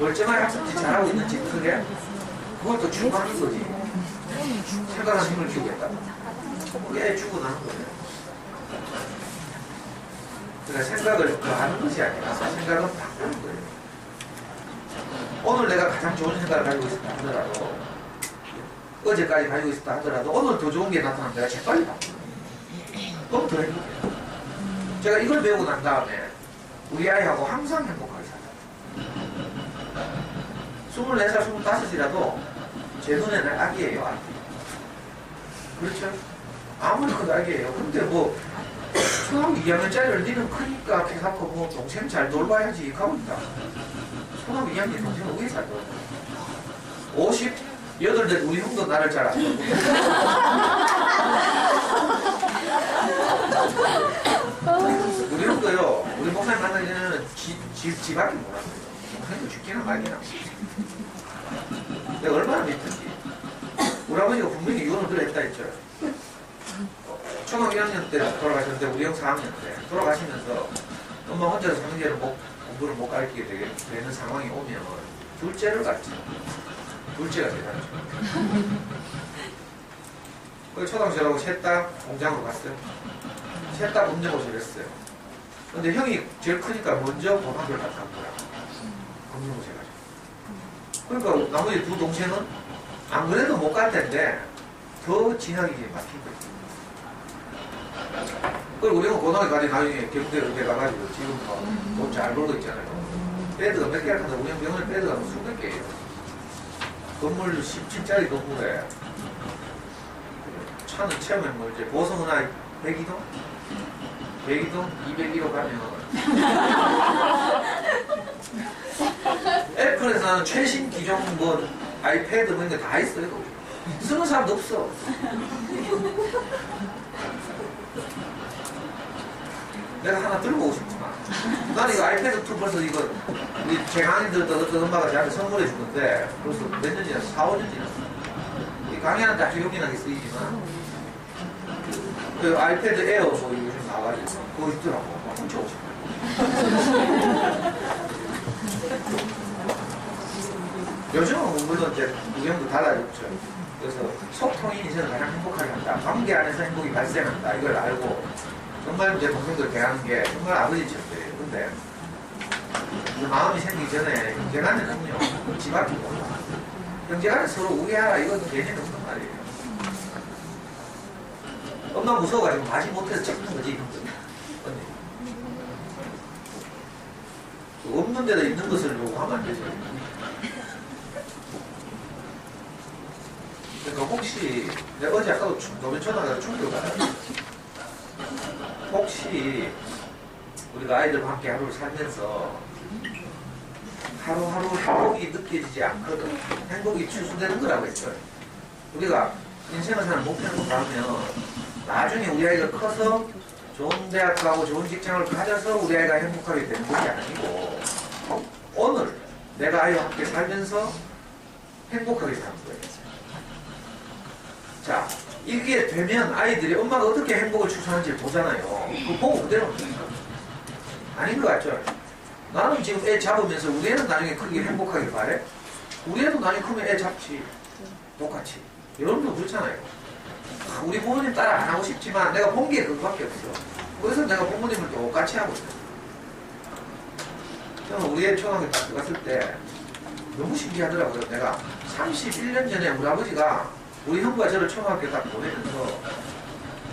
멀쩡하게 학습지 잘하고 있는지 그게 그걸 또 추구하는 거지. 생각하는 힘을 키우겠다. 그게 애 주고 나는 거예요. 그러니까 생각을 더 하는 것이 아니라 생각은 바꾸는 거예요. 오늘 내가 가장 좋은 생각을 가지고 있었다 하더라도, 어제까지 가지고 있었다 하더라도 오늘 더 좋은 게 나타나면 내가 재빨리 바꾸는 거예요. 그럼 더 행복해요. 제가 이걸 배우고 난 다음에 우리 아이하고 항상 행복하게 살아요. 24살, 25이라도 제 눈에는 아기예요, 아기. 그렇죠? 아무리 커도 아기예요. 근데 뭐 초등학교 2학년짜리를 니는 크니까 걔갖고 뭐 동생 잘 놀봐야지 하고 있다. 초등학교 2학년 동생은 왜 잘 놀아? 58대 우리 형도 나를 잘 안 놀고. 우리 형도요, 우리 목사님 만나기 전에는 집 밖에 몰랐어요. 동생도 죽기나 말기나. 내가 얼마나 믿든지. 우리 아버지가 분명히 이혼을 그래 했다 했죠. 초등학교 1학년 때 돌아가셨는데 우리 형 4학년 때 돌아가시면서 엄마 혼자서 성경을 공부를 못 가르치게 되는 상황이 오면 둘째를 갖지. 둘째가 대단하죠. 그 초등학생하고 셋 다 공장으로 갔어요. 셋 다 검정고시를 했어요. 근데 형이 제일 크니까 먼저 고등학교를 갔다 간 거야. 검정고시 해가지고. 그러니까 나머지 두 동생은 안 그래도 못 갈 텐데 더 진학이 막힌 거지. 그리고 우리가 고등학교까지 나중에 경대 의대 가가지고 지금 돈 잘 벌고 있잖아요. 배드가 몇 개를 하는데 우리 형 병원에 배드가 수백 개예요. 건물 17짜리 건물에 차는 체험해 뭐 이제 보성은 아이 102동? 102동? 201호 가면 애플에서 나는 최신 기종 뭐 아이패드 뭐 이런 거 다 있어요. 쓰는 사람도 없어. 내가 하나 들고 오고 싶지만 나는 이거 아이패드 2 벌써 이거 우리 재강의들도 어떤 엄마가 저한테 선물해 주는데 벌써 몇 년 지났어? 4, 5년 지났어. 이 강의하는데 아주 용이하게 쓰이지만 그 아이패드 에어 뭐 요즘 나와가지고 그거 있더라고. 막 훔쳐오고 싶어요. 요즘은 물론 이제 유형도 달라졌죠. 그래서 소통이 인생을 가장 행복하게 한다. 관계 안에서 행복이 발생한다. 이걸 알고 정말 제 동생들 대하는 게 정말 아버지처럼돼요. 근데 마음이 생기기 전에 형제간에는요, 집 앞이 몰라. 형제간에 서로 우애하라 이건 개념이 없는 말이에요. 엄마 무서워가지고 마지 못해서 잡는 거지, 형들. 없는 데다 있는 것을 요구하면 안 되죠. 그러니까 혹시 내가 어제 아까도 노면초등학교 충격을 받았어요. 혹시 우리가 아이들과 함께 하루를 살면서 하루하루 행복이 느껴지지 않거든. 행복이 취소되는 거라고 했죠. 우리가 인생을 사는 목표를 가면 나중에 우리 아이가 커서 좋은 대학 가고 좋은 직장을 가져서 우리 아이가 행복하게 되는 것이 아니고 오늘 내가 아이와 함께 살면서 행복하게 사는 거예요. 자, 이게 되면 아이들이 엄마가 어떻게 행복을 추구하는지 보잖아요. 그거 보고 그대로 합니다. 아닌 것 같죠? 나는 지금 애 잡으면서 우리 애는 나중에 크게 행복하길 바래? 우리 애도 나중에 크면 애 잡지. 똑같이. 여러분도 그렇잖아요. 우리 부모님 따라 안 하고 싶지만 내가 본 게 그거밖에 없어. 그래서 내가 부모님을 똑같이 하고 있어요. 저는 우리 애 초등학교 딱 들어갔을 때 너무 신기하더라고요. 내가 31년 전에 우리 아버지가 우리 형과 저를 초등학교 딱 보내면서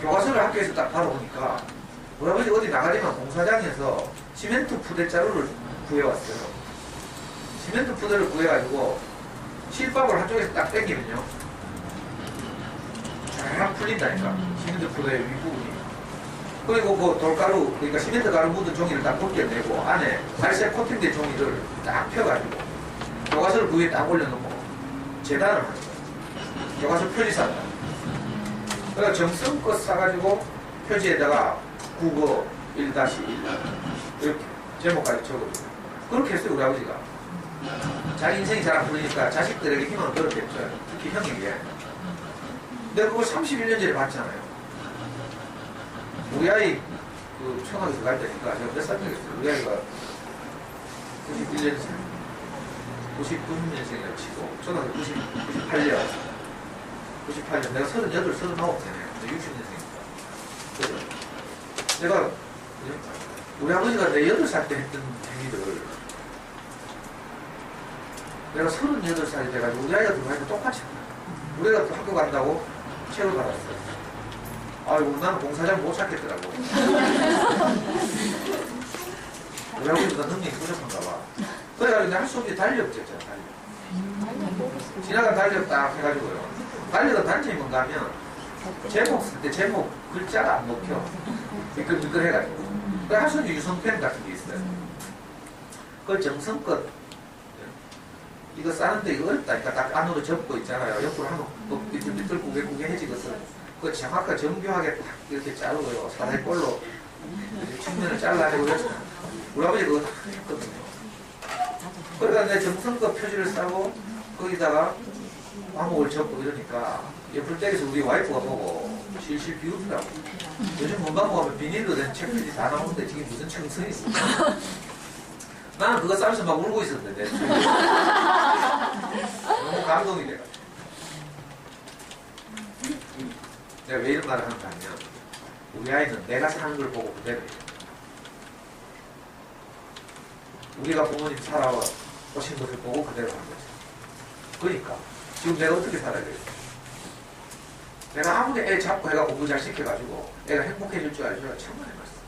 교과서를 학교에서 딱 받아보니까 우리 아버지 어디 나가지만 공사장에서 시멘트 푸대자루를 구해왔어요. 시멘트 푸대를 구해가지고 실밥을 한쪽에서 딱 당기면요 다 풀린다니까. 시멘트 포도의 윗부분이. 그리고 그 돌가루, 그러니까 시멘트 가루 묻은 종이를 딱 벗겨내고 안에 살색 코팅된 종이를 딱 펴가지고 교과서를 그 위에 딱 올려놓고 재단을 하는 거예요. 교과서 표지 싼다. 그러니까 정성껏 싸가지고 표지에다가 국어 1-1 이렇게 제목까지 적어줘요. 그렇게 했어요, 우리 아버지가. 자기 인생이 잘 안 풀리니까 자식들에게 희망을 걸었겠죠. 특히 형에게. 근데 그걸 31년 전에 봤잖아요. 우리 아이 그 초등학교 갈 때니까 제가 몇 살 때겠어요. 우리 아이가 91년생, 99년생이라고 치고 초등학교 98년. 98년. 내가 38, 39세네요. 60년생이니까. 내가 우리 아버지가 내 8살 때 했던 행위를 내가 38살이 돼가지고 우리 아이가 들어가니까 똑같이 했다. 우리 아이가 또 학교 간다고 책을 받았어요. 아이고 나는 공사장 못 찾겠더라고. 우리 아버지보다 능력이 부족한가 봐. 그래가지고 내가 할 수 없이 달력 쨌잖아. 달력. 지나간 달력 딱 해가지고요. 달력은 단점이 뭔가 하면 제목 쓸 때 제목 글자가 안 먹혀. 미끌미끌 해가지고. 그래 할 수 있는 유성펜 같은 게 있어요. 그걸 정성껏 이거 싸는데 이거 어렵다니까 딱 안으로 접고 있잖아요. 옆으로 하면 미끌미끌 구개구개해지거든. 그거 정확하게 정교하게 딱 이렇게 자르고요. 사다리꼴로 측면을 잘라내고 그랬잖아. 우리 아버지 그거 다 했거든요. 그러니까 내 정성껏 표지를 싸고 거기다가 과목을 적고 이러니까 옆을때에서 우리 와이프가 보고 실실 비웃더라고. 요즘 문방구 가면 비닐로 된 책들이 다 나오는데 지금 무슨 책을 써 있어. 나는 그거 싸면서 막 울고 있었는데 너무 감동이 돼가지고. 내가 왜 이런 말을 하는가 하면 우리 아이는 내가 사는 걸 보고 그대로 해요. 우리가 부모님 살아오신 것을 보고 그대로 한 거죠. 그러니까 지금 내가 어떻게 살아야 되겠어? 내가 아무리 애 잡고 애가 공부 잘 시켜가지고 애가 행복해질 줄 알죠? 정말 해봤어.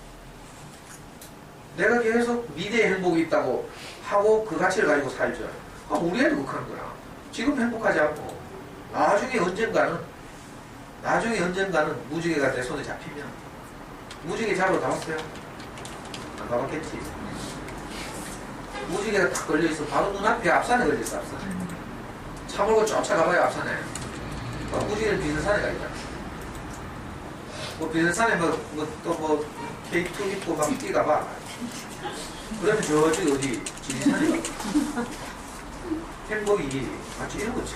내가 계속 미래에 행복이 있다고 하고 그 가치를 가지고 살죠. 아, 우리 애도 그렇게 하는 거야. 지금 행복하지 않고 나중에 언젠가는 무지개가 내 손에 잡히면 무지개 잡으러 가봤어요? 안 가봤겠지. 무지개가 딱 걸려있어. 바로 눈앞에 앞산에 걸려있어. 앞산에. 차 몰고 쫓아가봐요. 앞산에. 무지개는 비늘산에 가있다. 뭐 비늘산에 또 K2 입고 막 뛰가봐. 그러면 저쪽에 어디 지리산에 가. 행복이 마치 이런 거지.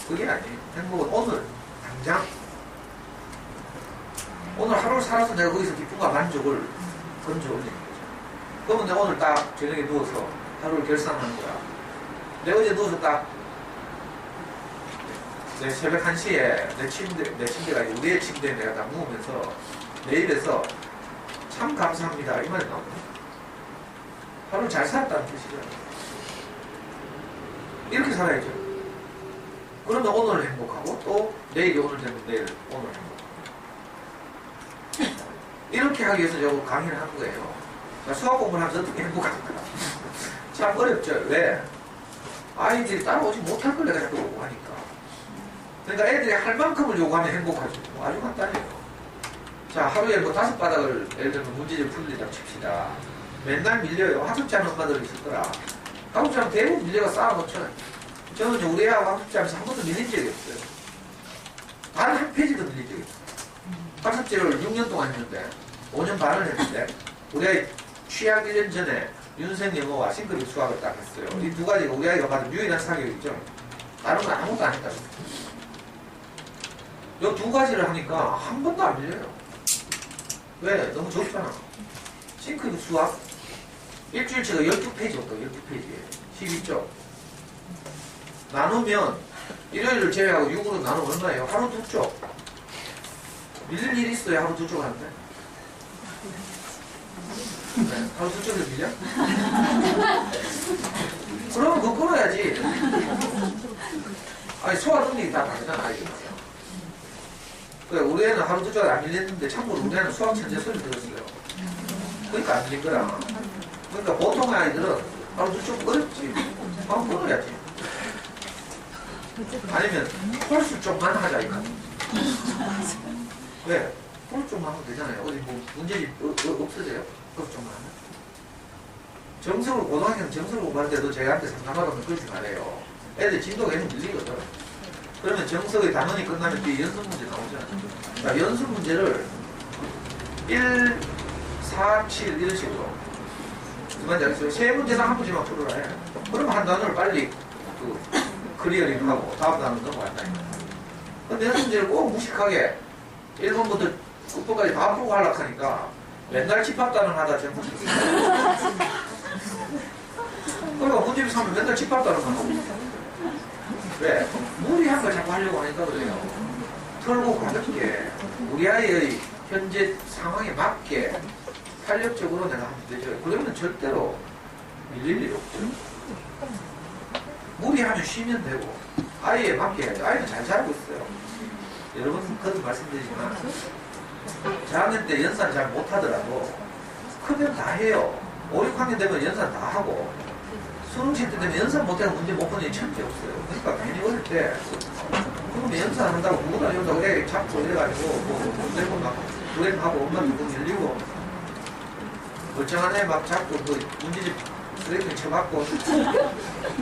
그게 아니에요. 행복은 오늘 당장 오늘 하루를 살아서 내가 거기서 기쁨과 만족을 건져 올리는 거죠. 그러면 내가 오늘 딱 저녁에 누워서 하루를 결산하는 거야. 내가 어제 누워서 딱 내 새벽 1시에 내 침대가 아니고 우리의 침대에 내가 딱 누우면서 내일에서 참 감사합니다 이 말이 나오거든. 하루 잘 살았다는 뜻이죠. 이렇게 살아야죠. 그러면 오늘 행복하고 또 내일이 오늘 되면 내일 오늘 행복하고. 이렇게 하기 위해서 저거 강의를 하는 거예요. 수학 공부를 하면서 어떻게 행복할까? 참 어렵죠. 왜? 아이들이 따라오지 못할 걸 내가 자꾸 요구하니까. 그러니까 애들이 할 만큼을 요구하면 행복하죠. 아주 간단해요. 자, 하루에 뭐 5바닥을 예를 들면 문제집 풀리다 칩시다. 맨날 밀려요. 학습자는 엄마들이 있을 거라. 학습자는 대부분 밀려가 쌓아놓죠. 저는 우리 애하고 학습자하면서 한 번도 밀린 적이 없어요. 단 한 페이지도 밀린 적이 없어요. 학습지를 6년 동안 했는데 5년 반을 했는데 우리 아이 취약 1년 전에 윤생 영어와 싱크빅 수학을 딱 했어요. 이 두 가지가 우리 아이가 받은 유일한 사교육이죠. 다른 건 아무것도 안 했다고. 이 두 가지를 하니까 한 번도 안 밀려요. 왜? 너무 적잖아. 싱크빅 수학 일주일치가 12페이지였다. 12페이지에 12쪽 나누면 일요일을 제외하고 6으로 나누면 얼마예요? 하루 2쪽. 밀릴 일이 있어요. 하루 2쪽 하는데. 네, 하루 2쪽을 밀려? 그럼 그거 끊어야지. 아니 소화 능력이 다 다르잖아. 아이들은. 그래, 우리 애는 하루 2쪽을 안 밀렸는데 참고로 우리 애는 수학 천재 소리 들었어요. 그러니까 안 밀린 거야. 그러니까 보통의 아이들은 하루 2쪽 어렵지. 한번 끊어야지. 아니면 홀수 쪽만 하자 이거. 왜? 그것 좀 하면 되잖아요. 어디 뭐 문제집 없어져요? 그것 좀 하면. 정석을 고등학교는 정석을 공부할 때도 제한테 상담하면 그러지 말아요. 애들 진도가 계속 밀리거든. 그러면 정석이 당연히 끝나면 뒤에 연습 문제 나오잖아요. 그러니까 연습 문제를 1, 4, 7 이런 식으로 그만 알겠어요. 세 문제당 한 문제만 풀어라 해. 그러면 한 단어를 빨리 클리어링 하고 다음 단어 넘어간다. 근데 연습 문제를 꼭 무식하게 1번부터 9번까지 다 풀고 하려고 하니까 맨날 집합단을 하다 정석 그러니까 문제비 삼으면 맨날 집합단을 하고 왜? 무리한 걸 자꾸 하려고 하니까 그래요. 털고 가볍게 우리 아이의 현재 상황에 맞게 탄력적으로 내가 하면 되죠. 그러면 절대로 밀릴 일이 없죠. 무리하면 쉬면 되고 아이에 맞게 해야죠. 아이는 잘 자라고 있어요. 여러분 거듭 말씀드리지만 저학년 때 연산 잘 못하더라도 크면 다 해요. 5, 6학년 되면 연산 다 하고 수능시 때 되면 연산 못해서 문제 못 푸는 게 천지 없어요. 그러니까 괜히 어릴 때 그러면 연산 한다고 누구나 이런다고 그래 잡고 이래가지고 뭐 내고 막 불행하고 엄마 누구 밀리고 멀쩡한 애 막 잡고 그 문제집 쓰레기 쳐맞고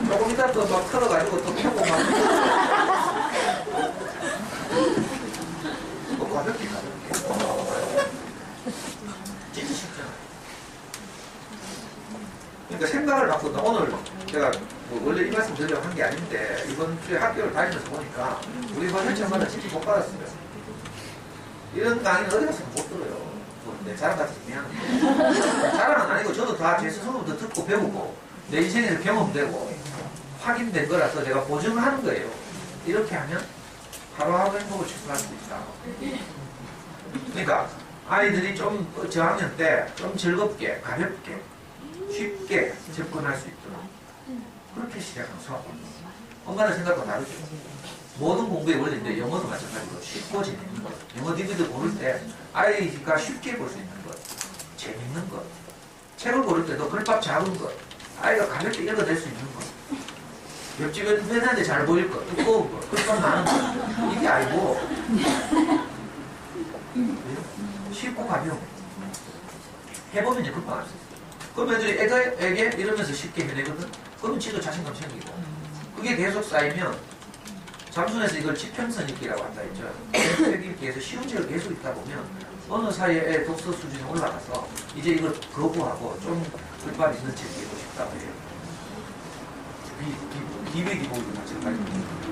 조금 이따 또 막 털어가지고 또 펴고 막 뭐 가볍게 진짜 쉽잖아요. 그러니까 생각을 바꾼다. 오늘 제가 뭐 원래 이 말씀 드리려고 한 게 아닌데 이번 주에 학교를 다니면서 보니까 우리 반 회차마다 진짜 못 받았어요. 이런 강의는 어디 가서 못 들어요. 뭐 내 자랑 같아서 미안한데 자랑은 아니고 저도 다 제 스스로부터 듣고 배우고 내 인생에서 경험되고 확인된 거라서 제가 보증하는 거예요. 이렇게 하면 하루하루 행복을 추구할 수 있다. 그러니까 아이들이 좀 저학년 때 좀 즐겁게 가볍게 쉽게 접근할 수 있도록 그렇게 시작한 수학입니다. 엄마는 생각과 다르죠. 모든 공부의 원리인데 영어도 마찬가지로 쉽고 재밌는 것. 영어 DVD 고를 때 아이가 쉽게 볼 수 있는 것, 재밌는 것. 책을 고를 때도 글밥 작은 것, 아이가 가볍게 읽어낼 수 있는 것. 옆집에 회사인데 잘 보일 것, 두꺼운 것, 글밥 많은 것. 이게 아니고 쉽고 가벼운 것. 해보면 이제 금방 알 수 있어요. 그럼 애들이 애게 이러면서 쉽게 해내거든? 그러면 지도 자신감 생기고. 그게 계속 쌓이면 잠수에서 이걸 지평선 읽기라고 한다 했죠. 지평선 읽기에서 쉬운 책을 계속 읽다 보면 어느 사이에 애 독서 수준이 올라가서 이제 이걸 거부하고 좀 글밥 있는 책 읽고 싶다고 해요. 기백이 보기도 마찬가지고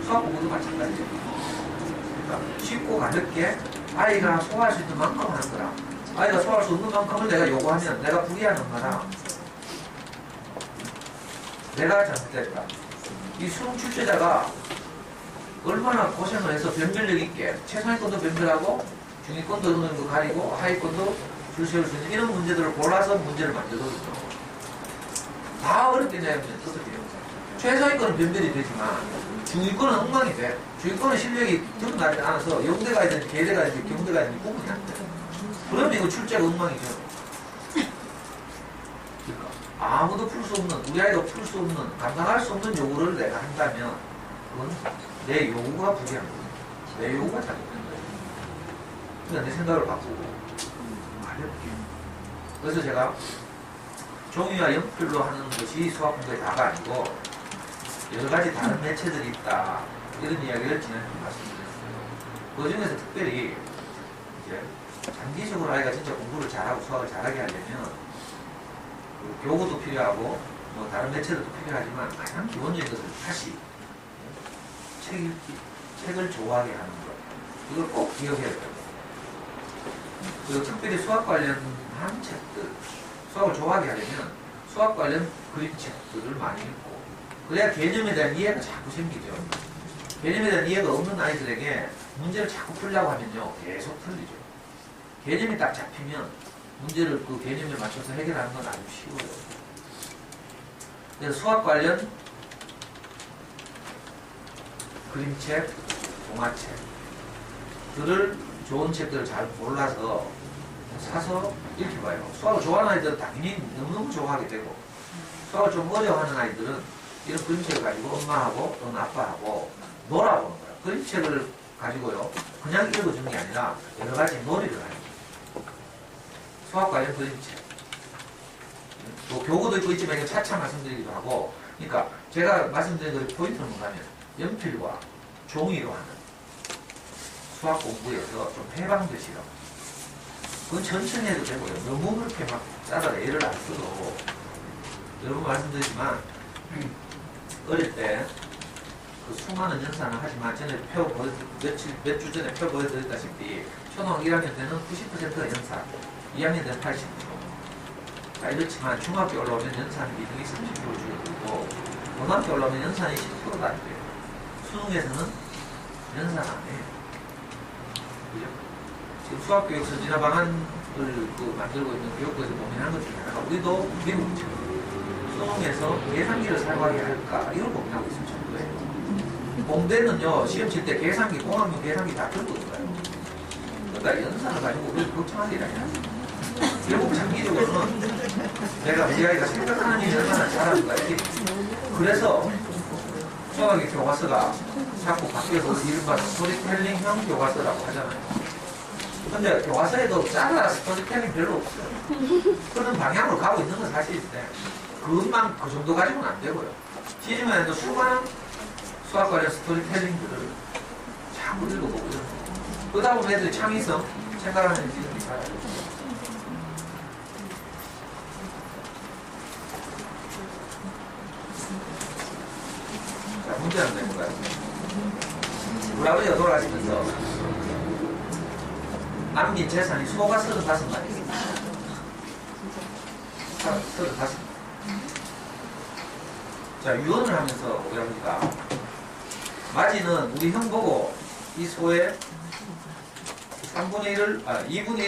수학 공부도 마찬가지죠. 그러니까 쉽고 가볍게 아이가 소화할 수 있는 만큼 하는 거라. 아이가 소화할 수 없는 만큼을 내가 요구하면 내가 불이한 엄마라 내가 잘못됐다. 이 수능 출제자가 얼마나 고생을 해서 변별력 있게 최상위권도 변별하고 중위권도 어느 정도 가리고 하위권도 줄 세울 수 있는 이런 문제들을 골라서 문제를 만들거든요. 다 어렵게 내면 어떻게 해요? 최상위권은 변별이 되지만 중위권은 엉망이 돼. 중위권은 실력이 드러나지 않아서 영대 가야 되는지 계대 가야 되는지 경대 가야 되는지 구분이 안 돼. 그러면 이거 출제가 엉망이죠. 그러니까 아무도 풀 수 없는, 우리 아이가 풀 수 없는, 감당할 수 없는 요구를 내가 한다면 그건 내 요구가 부재한 거예요. 내 요구가 잘못된 거예요. 그러니까 내 생각을 바꾸고 가볍게. 그래서 제가 종이와 연필로 하는 것이 수학 공부의 다가 아니고 여러 가지 다른 매체들이 있다. 이런 이야기를 지난주에 말씀드렸어요. 그 중에서 특별히 이제 장기적으로 아이가 진짜 공부를 잘하고 수학을 잘하게 하려면 그 교구도 필요하고 뭐 다른 매체들도 필요하지만 가장 기본적인 것은 다시 책 읽기, 책을 좋아하게 하는 것. 이걸 꼭 기억해야 돼요. 그리고 특별히 수학 관련한 책들, 수학을 좋아하게 하려면 수학 관련 그림책들을 많이 읽고 그래야 개념에 대한 이해가 자꾸 생기죠. 개념에 대한 이해가 없는 아이들에게 문제를 자꾸 풀려고 하면요 계속 틀리죠. 개념이 딱 잡히면 문제를 그 개념에 맞춰서 해결하는 건 아주 쉬워요. 그래서 수학 관련 그림책, 동화책들을 좋은 책들을 잘 골라서 사서 읽혀봐요. 수학을 좋아하는 아이들은 당연히 너무너무 좋아하게 되고 수학을 좀 어려워하는 아이들은 이런 그림책을 가지고 엄마하고 또는 아빠하고 놀아보는 거예요. 그림책을 가지고요. 그냥 읽어주는 게 아니라 여러 가지 놀이를 하는 거예요. 수학 관련 그림책. 뭐 교구도 있고 있지만 이거 차차 말씀드리기도 하고, 그러니까 제가 말씀드린 그 포인트는 뭐냐면 연필과 종이로 하는 수학 공부에서 좀 해방되시라고. 그건 천천히 해도 되고요. 너무 그렇게 막 짜다가 애를 안 써도, 여러 번 말씀드리지만 어릴 때 그 수많은 연산을 하지만 전에 몇 주 전에 표 보여드렸다시피 초등학교 1학년 때는 90%가 연산, 2학년 때는 80%. 이렇지만 중학교 올라오면 연산이 비중이 30% 줄어들고 고등학교 올라오면 연산이 10%도 안 돼요. 수능에서는 연산 안 해요. 그죠? 지금 수학교육 선진화 방안을 만들고 있는 교육부에서 고민한 것 중에 하나가 우리도 미국처럼 수능에서 계산기를 사용하게 할까 이걸 고민하고 있을 정도예요. 공대는요 시험 칠 때 계산기, 공학용 계산기 다 들고 있어요. 그러니까 연산을 가지고 우리를 걱정할 일 아니야. 결국 장기적으로는 내가 우리 아이가 생각하는 일이 얼마나 잘하는가 이게 그래서 수학의 교과서가 자꾸 바뀌어서 이른바 스토리텔링형 교과서라고 하잖아요. 근데 교과서에도 짜라 스토리텔링 별로 없어요. 그런 방향으로 가고 있는 건 사실인데 그것만 그 정도 가지고는 안 되고요. 시즌만 해도 수많은 수학 관련 스토리텔링들을 자꾸 읽어보고 이런 거. 그러다 보면 애들이 창의성, 생각하는 지점이 살아요. 자, 문제는 뭔가요? 우리 아버지가 돌아가시면서 남긴 재산이 소가 35마리. 35마리. 자, 유언을 하면서 우리 아버지가 마지는 우리 형 보고 이 소의 2분의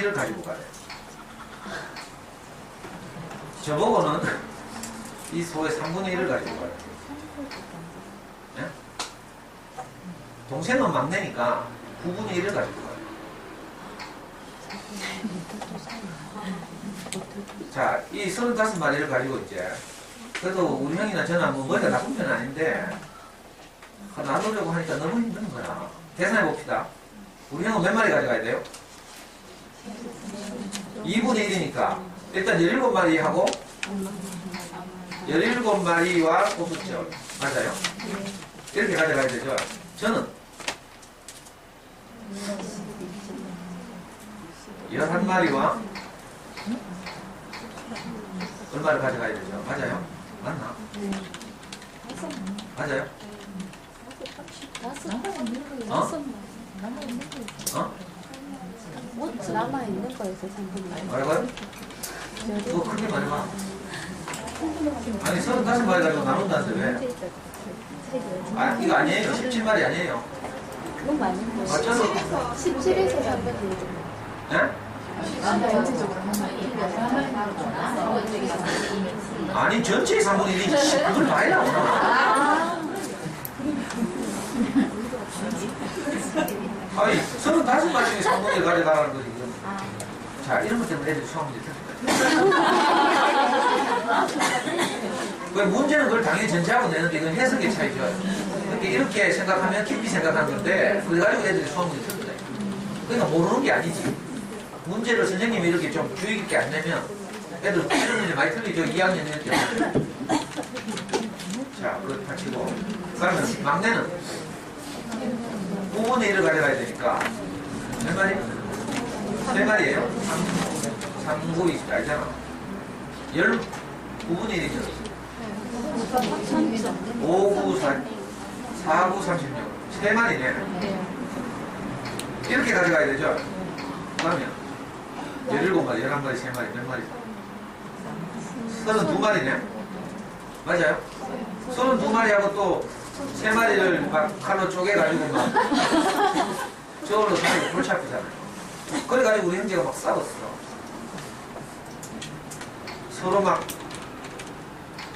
1을 가지고 가래. 저보고는 이 소의 3분의 1을 가지고 가래. 네? 동생은 막내니까 9분의 1을 가지고 가래. 자, 이 35마리를 가지고 이제 그래도 우리 형이나 저는 뭐 머리가 나쁜 편은 아닌데 나누려고 하니까 너무 힘든 거야. 계산해 봅시다. 우리 형은 몇 마리 가져가야 돼요? 2분의 1이니까 일단 17마리 하고 17마리와 고수점 맞아요? 이렇게 가져가야 되죠. 저는 11마리와 얼마를 가져가야 되죠? 맞아요? 맞나? 맞아요? 남아있는 거에서 3분의 뭐라고요? 그거 크게 말해봐. 아니 35마리 가지고 나눈다는데 왜? 아 이거 아니에요. 17마리 아니에요. 그건 맞는 거예요. 맞죠? 17에서 3분의 1. 네? 아니 전체의 3분의 1이 그걸 다 해라. 아니 35마리 중에 3분의 1 가져가라는 거지. 자 이런 것 때문에 애들이 수학 문제 틀린 거야. 왜 문제는 그걸 당연히 전체하고 내는데 이건 해석의 차이죠. 이렇게 생각하면 깊이 생각한 건데 그래가지고 애들이 수학 문제 틀린 거야. 그러니까 모르는 게 아니지. 문제를 선생님이 이렇게 좀 주의 깊게 안 내면 애들 이런 문제 많이 틀리죠. 2학년 때. 자, 그거 다 치고. 그러면 막내는 5분의 1을 가져가야 되니까 몇 마리? 3마리예요. 3, 9, 20 알잖아. 9분의 1이죠. 5, 9, 4, 9, 36. 3마리네. 이렇게 가져가야 되죠. 그러면 17마리, 11마리, 3마리, 몇 마리? 32마리네. 맞아요? 32마리하고 또 3마리를 막 칼로 쪼개가지고 막 저걸로 다니고 골치 아프잖아요. 그래가지고 우리 형제가 막 싸웠어. 서로 막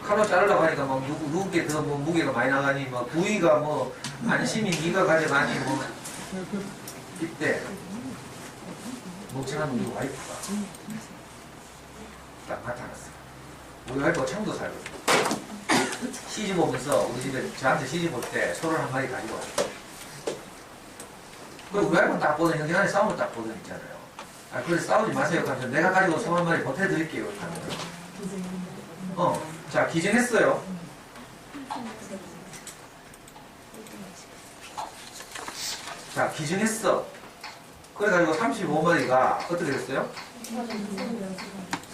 칼로 자르려고 하니까 막 누구께 더 뭐 무게가 많이 나가니 뭐 부위가 뭐 안심이 네가 가져가니 뭐 이때 멍청한 우리 와이프가 딱 나타났어요. 우리 와이프가 청도 살고 시집 오면서 우리 집에 저한테 시집 올 때 소를 한 마리 가지고 왔어요. 그리고 우리 와이프 딱 보던 형제간에 싸우면 딱 보던 있잖아요. 아, 그래 싸우지 마세요. 하면서 내가 가지고 소 한 마리 보태드릴게요. 자, 기증했어요. 자, 기증했어. 그래가지고 35마리가 어떻게 됐어요?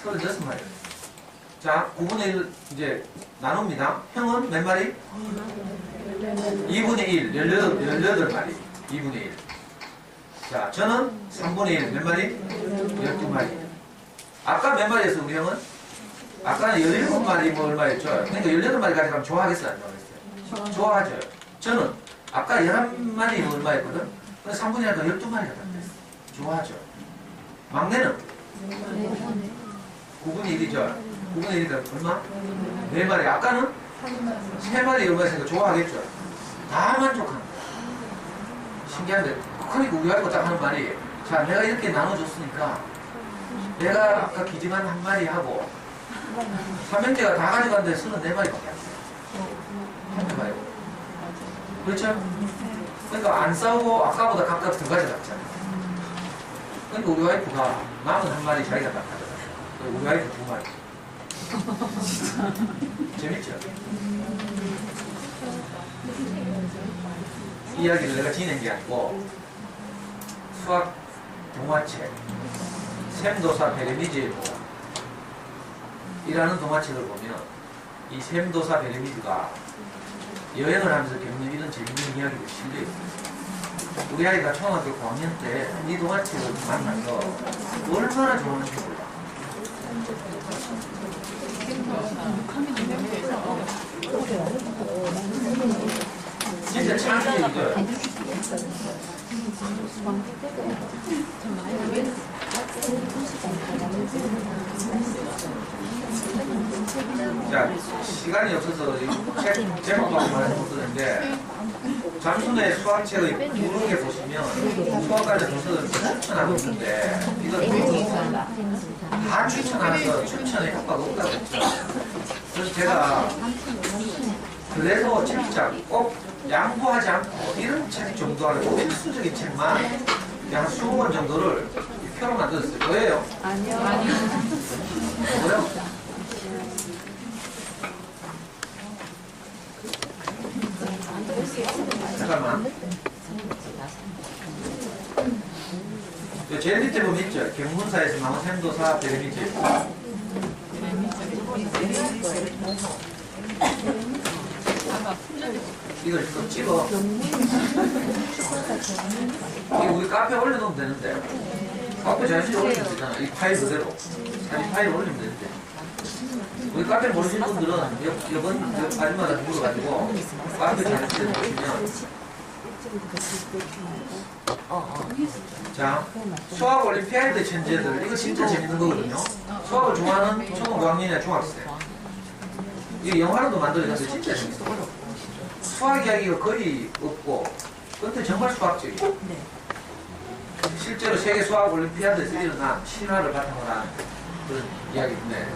36마리. 자, 9분의 1 이제 나눕니다. 형은 몇 마리? 2분의 1, 18마리. 2분의 1. 자, 저는 3분의 1, 몇 마리? 12마리. 아까 몇 마리였어, 우리 형은? 아까는 17마리 뭐 얼마였죠? 그러니까 18마리 가져가면 좋아하겠어요, 안 좋아하겠어요? 좋아하죠. 저는 아까 11마리 뭐 얼마였거든? 근데 3분의 1가 12마리가 됐어요. 좋아하죠. 막내는? 9분의 1이죠. 9분의 1이니까 얼마? 4마리. 아까는? 3마리 얼마였으니까 좋아하겠죠. 다 만족합니다. 신기한데. 그러니까 우리 와이프가 딱 하는 말이, 자, 내가 이렇게 나눠줬으니까 내가 아까 기증한 한 마리 하고 삼형제가 다 가져갔는데 34마리밖에 안 돼요. 한마리. 그렇죠? 그러니까 안 싸우고 아까보다 각각 더 가져갔잖아요. 그러니까 우리 와이프가 남은 한 마리 자기가 딱 가져갔어요. 우리 와이프 2마리. 재밌죠? 이야기를 내가 지낸 게 아니고 수학 동화책 샘도사 베레미즈의 이라는 동화책을 보면 이 샘도사 베레미즈가 여행을 하면서 겪는 이런 재밌는 이야기가 실려 있어요. 우리 아이가 초등학교 9학년 때 이 동화책을 만나서 얼마나 좋아하는지 몰라. 진짜 창의적이죠. 자, 시간이 없어서 책 제목도 말해서 못 쓰는데 잠순의 수학책의 부록에 보시면 수학과정 도서를 추천하고 있는데 이건 다 추천하면서 추천의 효과가 없다고 했죠. 그래서 제가 그래서 책장 꼭 양보하지 않고 이런 책 정도하고 필수적인 책만 한 20권 정도를 표로 만들었어요. 뭐예요? 아니요. 뭐요? 잠깐만. 제일 밑에 보면 있죠. 경문사에서 나온 샘도사 베레미즈. 이걸 좀 찍어. 이거 우리 카페에 올려놓으면 되는데. 카페 자연스레 올리면 되잖아. 이 파일 그대로. 사진 파일 올리면 되는데. 우리 카페 모르시는 분들은 이번 아줌마가 물어가지고 카페 자연스레 보시면 자, 수학 올림피아드 천재들. 이거 진짜 재밌는 거거든요. 수학을 좋아하는 초등 5학년이나 중학생. 이게 영화로도 만들어졌는데 진짜 재밌어요. 수학 이야기가 거의 없고, 근데 정말 수학적이에요. 실제로 세계 수학 올림피아드에서 일어난 신화를 바탕으로 한 그런 이야기인데.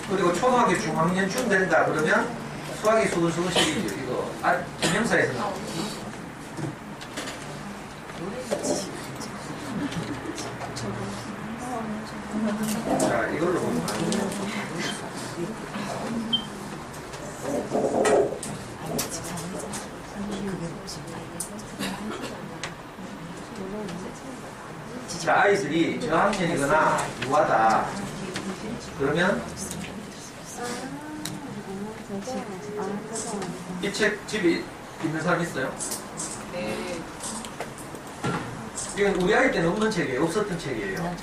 그리고 초등학교 중학년쯤 된다 그러면 수학이 수근수근 시리즈 이거 김영사에서 나오고. 자, 이걸로 보면 자, 아이들이 저학년이거나 유아다 그러면 이 책 집에 있는 사람 있어요? 네. 이건 우리 아이 때는 없는 책이에요. 없었던 책이에요.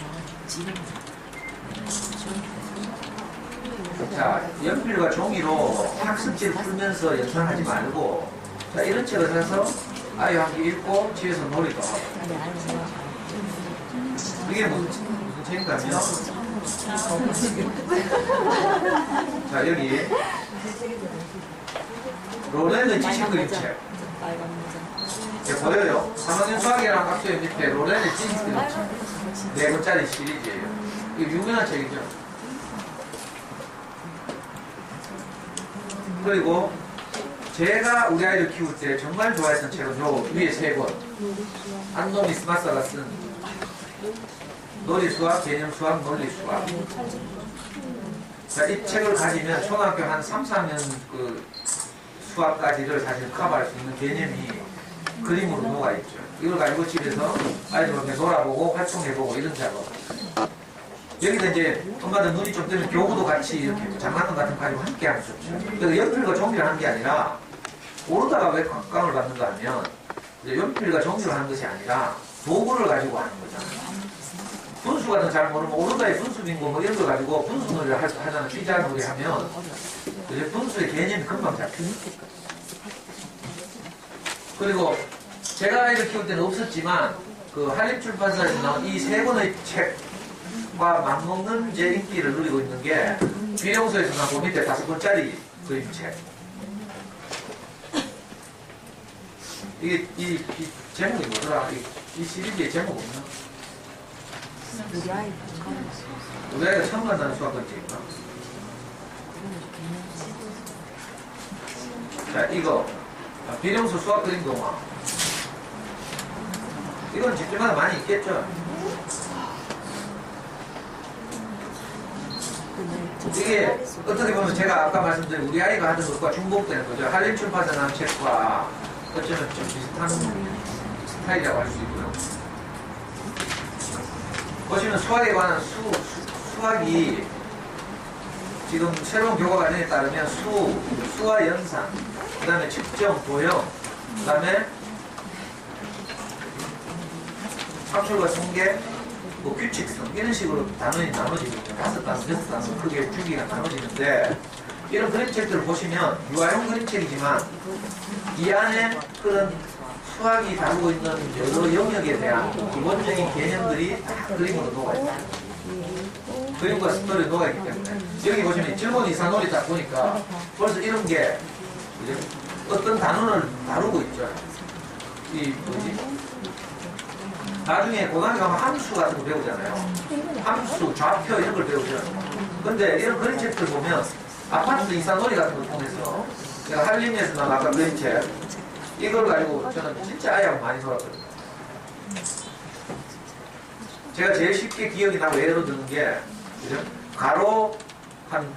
자, 연필과 종이로 학습지를 풀면서 연상하지 말고, 자, 이런 책을 사서 아이와 함께 읽고 집에서 놀이도 하고. 이게 무슨 책인가요? 자, 여기 로렌의 지식 그림책. 보여요? 3학년 수학이랑 학교의 밑에 로렌의 지식 그림책. 4권짜리 시리즈예요. 이게 유명한 책이죠. 그리고 제가 우리 아이를 키울 때 정말 좋아했던 책은 요 위에 세 권. 안노미 스마사가 쓴 놀이수학, 개념수학, 논리수학. 자, 이 책을 가지면 초등학교 한 3, 4학년 그 수학까지를 사실 커버할 수 있는 개념이 그림으로 녹아있죠. 이걸 가지고 집에서 아이들과 놀아보고 활동해보고 이런 작업. 여기서 이제 엄마들 눈이 좀 뜨면 교구도 같이 이렇게 장난감 같은 거 가지고 함께 하면 좋죠. 그래서 연필과 종이를 하는 게 아니라 오르다가 왜 각광을 받는가 하면 연필과 종이를 하는 것이 아니라 도구를 가지고 하는 거잖아요. 분수 같은 잘 모르면 오르다의 분수 빙고 뭐 이런 거 가지고 분수 놀이를 하잖아요. 피자 놀이 하면 이제 분수의 개념이 금방 잡힙니다. 그리고 제가 아이를 키울 때는 없었지만 그 한림출판사에서 나온 이 세 권의 책과 맞먹는 제 인기를 누리고 있는 게 비룡소에서 나온 밑에 5권짜리 그림책. 이게 이 제목이 뭐더라? 이 시리즈의 제목 없나? 우리 아이가 처음 만나는 수학권책인가? 자, 이거 비룡소 수학 그림 동화. 이건 집집마다 많이 있겠죠? 이게 어떻게 보면 제가 아까 말씀드린 우리 아이가 하던 것과 중복되는 거죠. 한림출판사 나온 책과 어쩌면 좀 비슷한 스타일이라고 할 수 있고요. 보시면 수학에 관한 수학이 지금 새로운 교과과정에 따르면 수와 연산, 그 다음에 측정, 도형, 그 다음에 학술과 통계, 뭐 규칙성 이런 식으로 단원이 나눠지거든요. 5단원, 6단원 크게 주기가 나눠지는데 이런 그림책들을 보시면 유아용 그림책이지만 이 안에 그런 수학이 다루고 있는 여러 영역에 대한 기본적인 개념들이 다 그림으로 녹아있어요. 그림과 스토리에 녹아있기 때문에 여기 보시면 질문 이산놀이 딱 보니까 벌써 이런 게 어떤 단원을 다루고 있죠. 이 뭐지? 나중에 고등학교 가면 함수 같은 거 배우잖아요. 함수, 좌표 이런 걸 배우죠. 근데 이런 그림책들 보면 아파트 이산놀이 같은 걸 통해서 제가 한림에서 나온 아까 그림책 이걸 가지고 저는 진짜 아이하고 많이 놀았거든요. 제가 제일 쉽게 기억이 나고 예로 드는 게 가로 한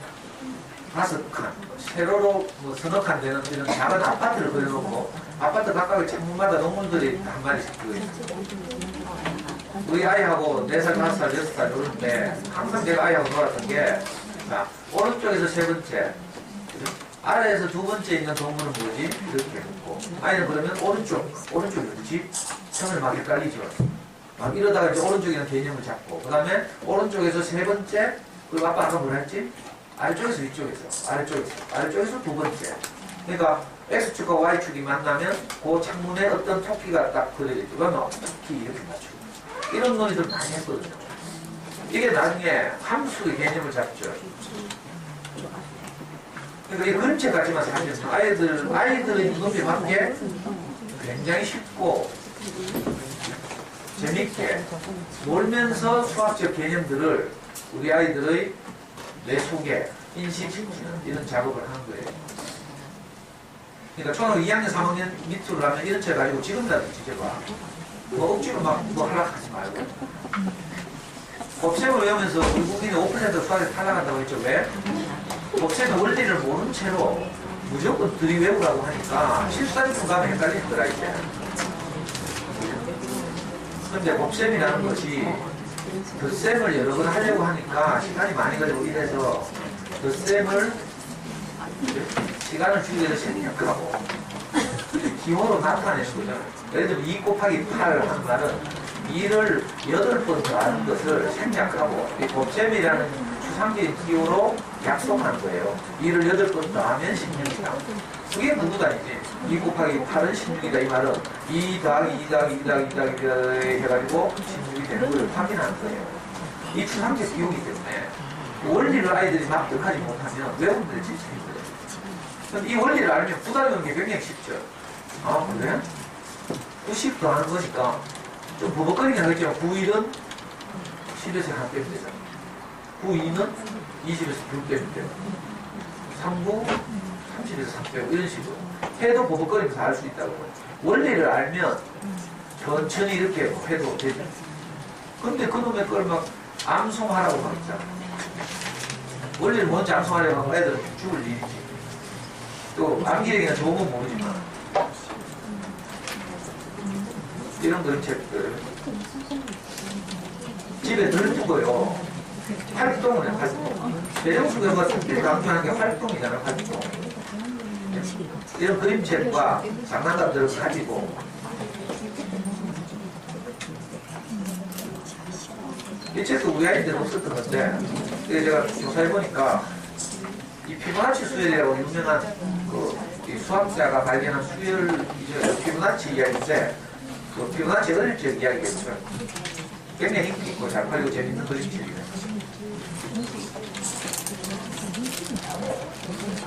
5칸, 세로로 뭐 서너 칸 되는 이런 작은 아파트를 그려놓고 아파트 각각의 창문마다 농문들이 한 마리씩 그려있어요. 우리 아이하고 4살, 5살, 6살 이럴 때 항상 제가 아이하고 놀았던 게 자, 오른쪽에서 세 번째 아래에서 두 번째 있는 동물은 뭐지? 이렇게 해놓고 아이는 그러면 오른쪽이 뭐지? 처음에 막 헷갈리죠. 막 이러다가 이제 오른쪽에 있는 개념을 잡고 그 다음에 오른쪽에서 세 번째 그리고 아빠 아까 뭐라 했지? 아래쪽에서 위쪽에서 아래쪽에서 두 번째 그러니까 X축과 Y축이 만나면 그 창문에 어떤 토끼가 딱 그려져 있고 그러면 토끼 이렇게 맞추고 이런 논의들 많이 했거든요. 이게 나중에 함수의 개념을 잡죠. 그러니까 이 그림책 같지만 사실 아이들의 눈높이에 맞게 굉장히 쉽고 재밌게 놀면서 수학적 개념들을 우리 아이들의 뇌 속에 인식시키는 이런 작업을 하는 거예요. 그러니까 초등학교 2학년, 3학년 밑으로 가면 이런 책 가지고 지금이라도 지켜봐. 뭐 억지로 막 뭐 하려고 하지 말고. 곱셈을 외우면서 우리 국민이 5% 수학에 탈락한다고 했죠. 왜? 곱셈의 원리를 모른 채로 무조건 들이외우라고 하니까 실수하는 가면 헷갈리는 거라 이제. 그런데 곱셈이라는 것이 덧셈을 여러 번 하려고 하니까 시간이 많이 걸리고 이래서 덧셈을 시간을 주기 위해서 생략하고 기호로 나타내는 거죠. 예를 들면 2 곱하기 8 하는 말은 2를 8번 더하는 것을 생략하고 이 곱셈이라는 추상적인 기호로 약속하는 거예요. 2를 8번 더하면 16이다. 그게 무구단이지. 2 곱하기 8은 16이다. 이 말은 2 더하기 2 더하기 2 더하기 2 더하기 2 더하기 해가지고 16이 되는 걸 확인하는 거예요. 이 추상적 기호이기 때문에 원리를 아이들이 납득하지 못하면 외우는데 진짜 힘들어요. 근데 이 원리를 알면 부담하는 게 굉장히 쉽죠. 아, 그래? 90 더하는 거니까 좀 버벅거리긴 하겠지만 9일은 10에서 하나 빼면 되잖아. 9, 2는 20에서 2 빼면 되고 3, 9, 30에서 300 이런 식으로 해도 버벅거리면서 알 수 있다고. 원리를 알면 천천히 이렇게 해도 되죠. 근데 그놈의 걸 막 암송하라고 막 있잖아. 원리를 먼저 암송하려고 하면 애들은 죽을 일이지. 또 암기력이나 좋은 건 모르지만 이런 그림책들 집에 늘 두고요. 활동을 해, 활동. 내정수교가 특별히 강조하는 게 활동이잖아요, 활동. 이런 그림책과 장난감들을 가지고 이 책도 우리 아이 때는 없었던 건데 제가 조사해보니까 이 피보나치 수열이라고 유명한 이 수학자가 발견한 수열 피보나치 이야기인데 그 피보나치 어릴 적 이야기겠죠. 굉장히 인기 있고 잘 팔리고 재밌는 그림책이에요.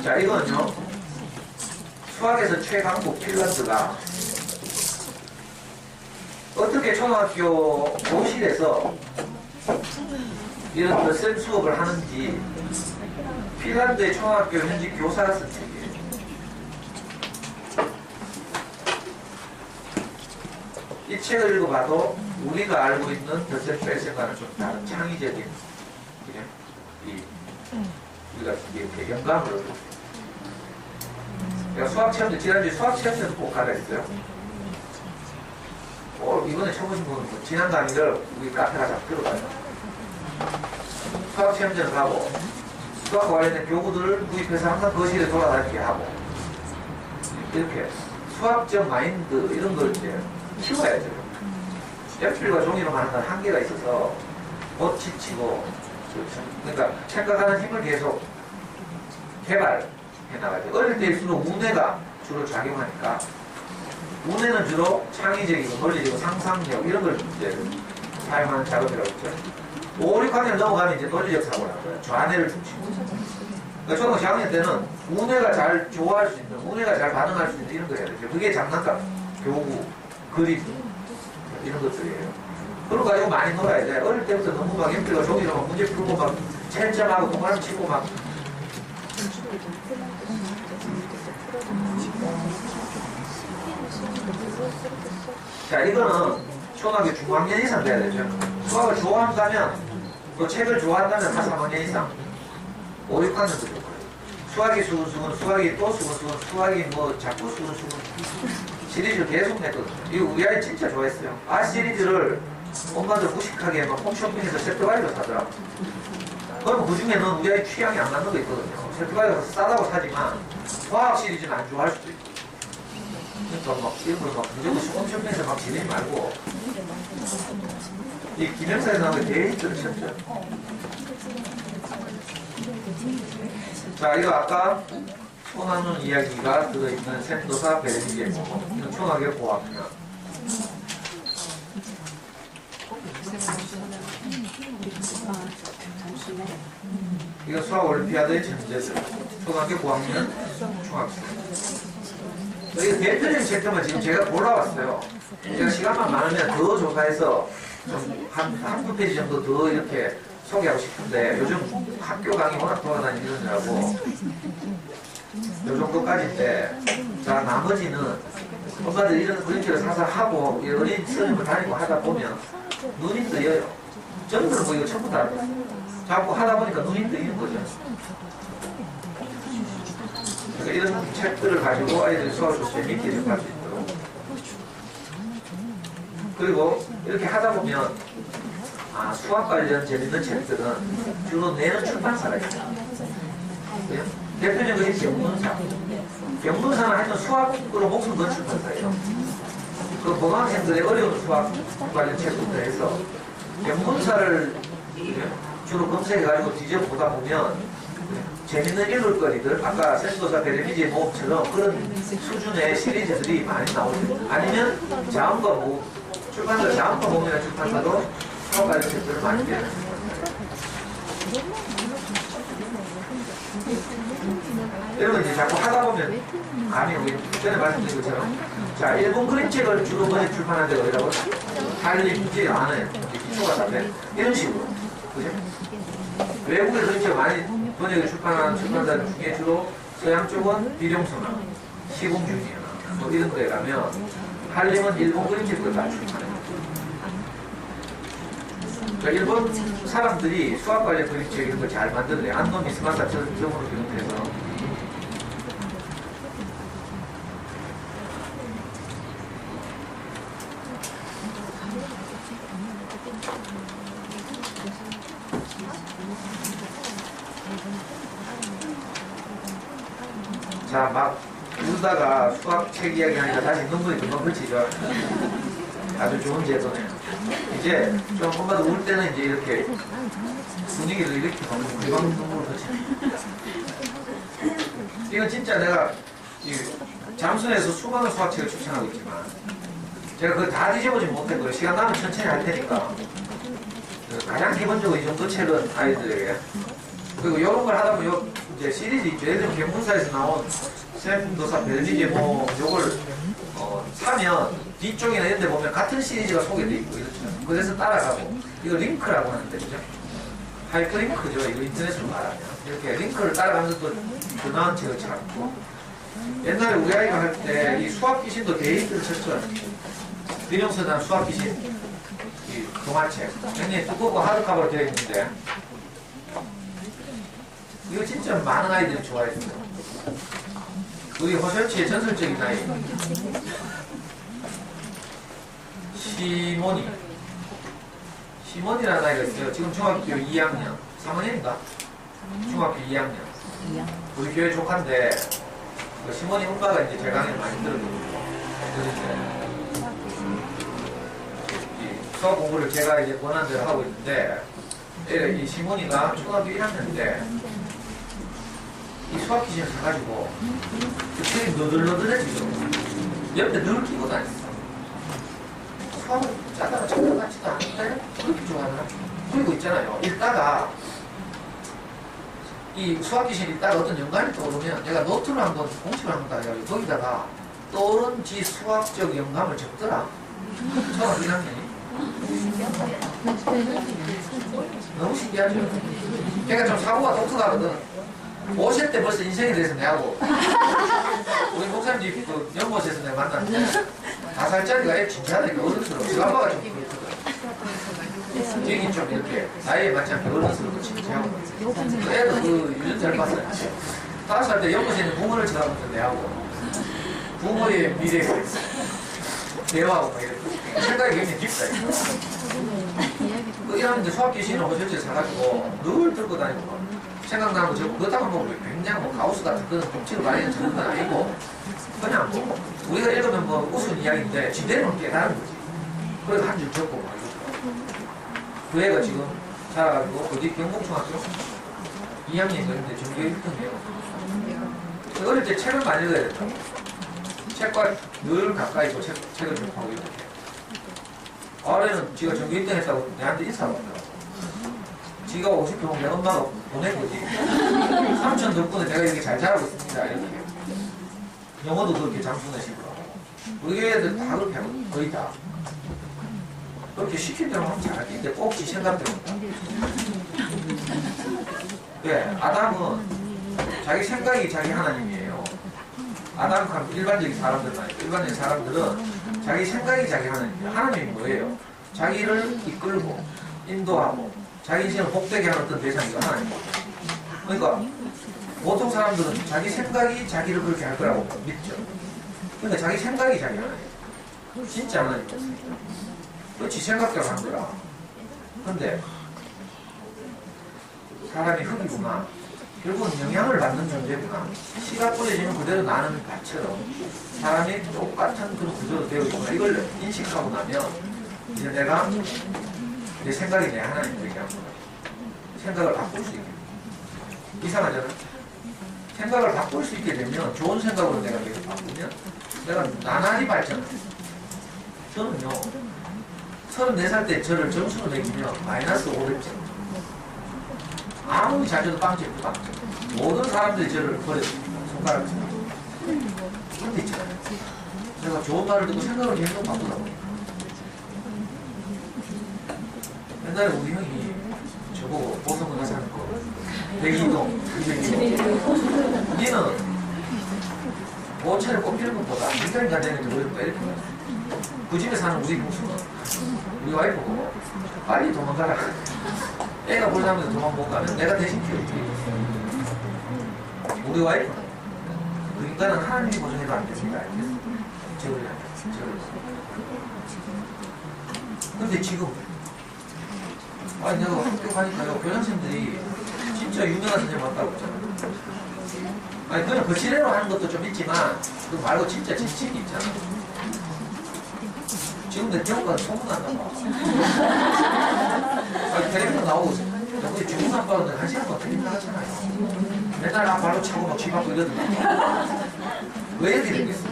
자, 이거는요 수학에서 최강국 핀란드가 어떻게 초등학교 교실에서 이런 덧셈 수업을 하는지 핀란드의 초등학교 현직 교사가 쓴 책이에요. 이 책을 읽어봐도 우리가 알고 있는 덧셈 뺄셈과는 좀 다른 창의적인 우리가 이렇게 영감을 얻었어요. 내가 수학체험도 지난주에 수학체험도 꼭 가라 했어요. 이번에 쳐보신 분은 지난 강의를 우리 카페 가서 들어가요. 수학체험전을 가고 수학과 관련된 교구들을 구입해서 항상 거실에 돌아다니게 하고 이렇게 수학적 마인드 이런 걸 이제 키워야죠. 연필과 종이로 하는 건 한계가 있어서 못 지치고 그러니까 생각하는 힘을 계속 개발해 나가죠. 어릴 때일수록 우뇌가 주로 작용하니까 우뇌는 주로 창의적이고 논리적이고 상상력 이런 걸 이제 사용하는 작업이라고 했죠. 5, 6학년 넘어가면 이제 논리적 사고라는 거예요. 좌뇌를 중심으로. 그러니까 초등학교 4학년 때는 우뇌가 잘 좋아할 수 있는, 우뇌가 잘 반응할 수 있는 이런 걸 해야 되죠. 그게 장난감, 교구, 그림 이런 것들이에요. 그런 거 가지고 많이 놀아야 돼. 어릴 때부터 너무 막 연필과 종이로 막 문제 풀고 막 첼점하고 동그라미 치고 막 자, 이거는 초등학교 중학년 이상 돼야 되죠. 수학을 좋아한다면, 또 책을 좋아한다면 한 3학년 이상, 5, 6학년도 좋고요. 수학이 수근수근, 수학이 또 수근수근, 수학이 뭐 자꾸 수근수근 시리즈를 계속 냈거든요. 이거 우리 아이 진짜 좋아했어요. 시리즈를 엄마들 무식하게 막 홈쇼핑에서 세트바이로 사더라고. 그러면 그 중에는 우리 아이 취향이 안 맞는 거 있거든요. 세트바이로 싸다고 사지만 화학 시리즈는 안 좋아할 수도 있고. 그러니까 막 이런 걸 막 무조건 홈쇼핑에서 막 지내지 말고 이 기념사에 나오는 데이트를 쳤죠. 자, 이거 아까 소나눈 이야기가 들어있는 샘도사 베르니게 모험. 이건 초등학교 고학년. 이거 수학 올림피아드의 전제들. 초등학교 고학년, 중학생. 이거 대표적인 책들만 지금 제가 골라왔어요. 제가 시간만 많으면 더 조사해서 좀 한두 페이지 정도 더 이렇게 소개하고 싶은데 요즘 학교 강의 워낙 돌아다니느라고 요 정도까지인데 자, 나머지는 엄마들 이런 그림책을 사서 하고 어린 선생님을 다니고 하다 보면 눈이 뜨여요. 저들은 뭐 이거 전부 다 자꾸 하다 보니까 눈이 뜨이는 거죠. 그러니까 이런 책들을 가지고 아이들이 수학을 좀 재미있게 접할 수 있도록. 그리고 이렇게 하다 보면 수학 관련 재밌는 책들은 주로 내는 출판사가 있어요. 대표적인 것이 경문사. 경문사는 하여튼 수학으로 목숨 건 출판사예요. 그 고등학생들의 어려운 수학 관련 책부터 해서 경문사를 주로 검색해가지고 뒤져보다 보면 재밌는 읽을거리들, 아까 샘도사 베르니제 모험처럼 그런 수준의 시리즈들이 많이 나오죠. 아니면 자음과 모음, 출판사 자음과 모음이라는 출판사도 수학 관련 책들을 많이 내요. 여러분 이제 자꾸 하다 보면 감이 오게 전에 말씀드린 것처럼 자, 일본 그림책을 주로 번역 출판한 데가 어디라고? 달리 문제 안에 기초가 다 돼. 이런 식으로. 그죠? 외국의 그림책 많이 번역을 출판하는 출판사 중에 주로 서양 쪽은 비룡소나 시공준이나 뭐 이런 데 가면 한림은 일본 그림책을 다 출판해요. 그러니까 일본 사람들이 수학 관련 그림책 이런 걸 잘 만들어요. 안노 미스마사 점으로 비롯해서. 자, 막 울다가 수학책 이야기 하니까 다시 눈물이 금방 그치죠. 아주 좋은 제도네. 이제 좀 엄마도 울 때는 이제 이렇게 분위기를 이렇게 하면 금방 눈물을 그치네. 이건 진짜 내가 이 잠수에서 수많은 수학책을 추천하고 있지만 제가 그걸 다 뒤집어지 못했고요. 시간 나면 천천히 할 테니까 가장 기본적으로 이 정도 책은 아이들에게 그리고 이런 걸 하다 보면 이제 시리즈 있죠. 예를 들면 개문사에서 나온 샘도사 벨리제 뭐 요걸 사면 뒤쪽이나 이런 데 보면 같은 시리즈가 소개되어 있고 이렇죠. 그래서 따라가고 이거 링크라고 하는데 그죠? 하이퍼링크죠. 이거 인터넷으로 말하면 이렇게 링크를 따라가면서 또 나은 책을 찾고 옛날에 우리 아이가 할 때 이 수학 귀신도 데이트를 쳤죠. 비룡서단 수학 귀신 이 동화책 굉장히 두껍고 하드카버로 되어 있는데 이거 진짜 많은 아이들이 좋아했어요. 우리 허설치의 전설적인 아이 시몬이라는 아이가 있어요. 지금 중학교 2학년 3학년인가? 중학교 2학년 우리 교회 조카인데 그 시몬이 엄마가 이제 제 강의를 많이 들었거든요. 이 수학 공부를 제가 이제 권한 대로 하고 있는데 이 시몬이가 중학교 1학년 때 이 수학 기준을 사가지고 그 책이 너덜너덜해지죠. 옆에 늘 끼고 다녔어. 수학을 짜다가 장난 같지도 않은데 그렇게 좋아하나? 그리고 있잖아요. 읽다가 이 수학 기준 읽다가 어떤 연관이 떠오르면 내가 노트를 한번 공식을 한번 따가지고 거기다가 떠오른 지 수학적 영감을 적더라. 초등학교 1학년이. 너무 신기하죠? 걔가 좀 사고가 독특하거든. 50대 벌써 인생에 대해서 내하고 우리 목사님 집 그 연못에서 내가 만났는데 5살짜리가 애 진짜하니까 어른스러워. 그 아빠가 좀 그렇거든. 얘기 좀 이렇게 나이에 맞지 않게 어른스러워 진짜하고 애도 그 유전 잘 봤어요. 5살 때 연못에 있는 붕어를 쳐다보면서 내하고 붕어의 미래에 대화하고 막 이렇게 생각이 굉장히 깊다. 이러면 이제 수학 교실은 호실제 사가지고 늘 들고 다니고 생각나는 거 저거 그렇다고 뭐 굉장히 뭐 가우스 같은 그런 법칙을 많이 듣는 건 아니고 그냥 뭐 우리가 읽으면 뭐 우스운 이야기인데 지대로는 깨달은 거지. 그래서 한 줄 적고 막 그 애가 지금 자라가지고 어디 경북중학교 2학년인가 근데 전교 1등이에요. 어릴 때 책을 많이 읽어야 된다고. 책과 늘 가까이 책을 좀 보고 이렇게. 어른은 지가 전교 1등 했다고 내한테 인사하고 왔더라고. 지가 오고 싶으면 내 엄마가 보낸 거지. 삼촌 덕분에 내가 이렇게 잘 자라고 있습니다. 이렇게. 영어도 그렇게 잠수내시고. 우리 애들 다 그렇게 하고, 거의 다. 그렇게 시킨 대로 하면 잘하는데 꼭 지 생각대로. 예, 아담은 자기 생각이 자기 하나님이에요. 아담 일반적인 사람들은 아니에요. 일반적인 사람들은 자기 생각이 자기 하나님이에요. 하나님이 뭐예요? 자기를 이끌고 인도하고 자기 인생을 복되게 하는 어떤 대상이가 하나님이에요. 그러니까 보통 사람들은 자기 생각이 자기를 그렇게 할 거라고 믿죠. 그러니까 자기 생각이 자기 하나님이에요. 진짜 하나님 없습니다. 그렇지 생각대로 하는 거라. 그런데 사람이 흙이구나. 결국은 영향을 받는 존재구나. 씨가 뿌려지면 그대로 나는 밭처럼 사람이 똑같은 그런 구조로 되어 있구나. 이걸 인식하고 나면 이제 내가 내 생각이 내 하나님 되게 합니다. 생각을 바꿀 수 있게. 이상하잖아. 생각을 바꿀 수 있게 되면 좋은 생각으로 내가 계속 바꾸면 내가 나날이 발전해. 저는요 34살 때 저를 점수로 매기면 마이너스 500점. 아무리 잘 줘도 빵점이고 빵점. 모든 사람들이 저를 버렸습니다. 손가락을 쓰고. 그런데 있잖아요. 제가 좋은 말을 듣고 생각을 계속 바꾸다 보니까. 옛날에 우리 형이 저보고 보성을 하자는 거. 102동, 202동. 니는 5천을 꼽히는 것보다 인간이 가정이 더 어렵다 이렇게 말해. 그 집에 사는 우리 공수는 우리 와이프고 빨리 도망가라. 애가 보자면서 도망 못 가면 내가 대신 키워줄게. 우리 와이프 그 인간은 하나님이 보정해도 안 됩니다. 저를 근데 지금 아니 내가 학교 가니까요 교장선생들이 진짜 유명한 선생님 왔다고 했잖아. 아니 그냥 거치대로 하는 것도 좀 있지만 그거 말고 진짜 지식이 있잖아. 지금 내 병원가 소문난다 봐. 아니 텔레비전 나오고 우리 중국 아빠는 1시간 동안 텔레비전 하잖아요. 맨날 나 발로 차고 막 쥐받고 이러더만. 왜 이렇게 되겠어?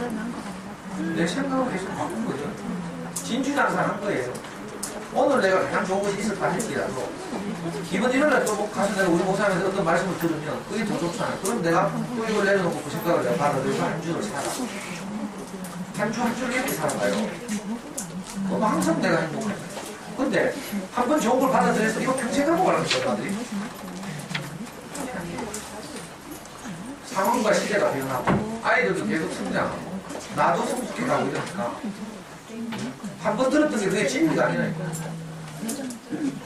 내 생각을 계속 바꾼 거죠. 진주장사 한 거예요. 오늘 내가 가장 좋은 것이 있었다 할지라도 이번 일요일날 또 가서 내가 우리 목사님한테 어떤 말씀을 들으면 그게 더 좋잖아요. 그럼 내가 또 이걸 내려놓고 그 생각을 내가 받아들여서 한 주를 살아. 한 주 이렇게 살아가요. 그럼 항상 내가 행복해요. 근데 한 번 좋은 걸 받아들여서 이거 평생 갖고 가라는 사람들이 상황과 시대가 변하고 아이들도 계속 성장하고 나도 성숙해가고 이러니까 한 번 들었던 게 그게 진리가 아니라니까.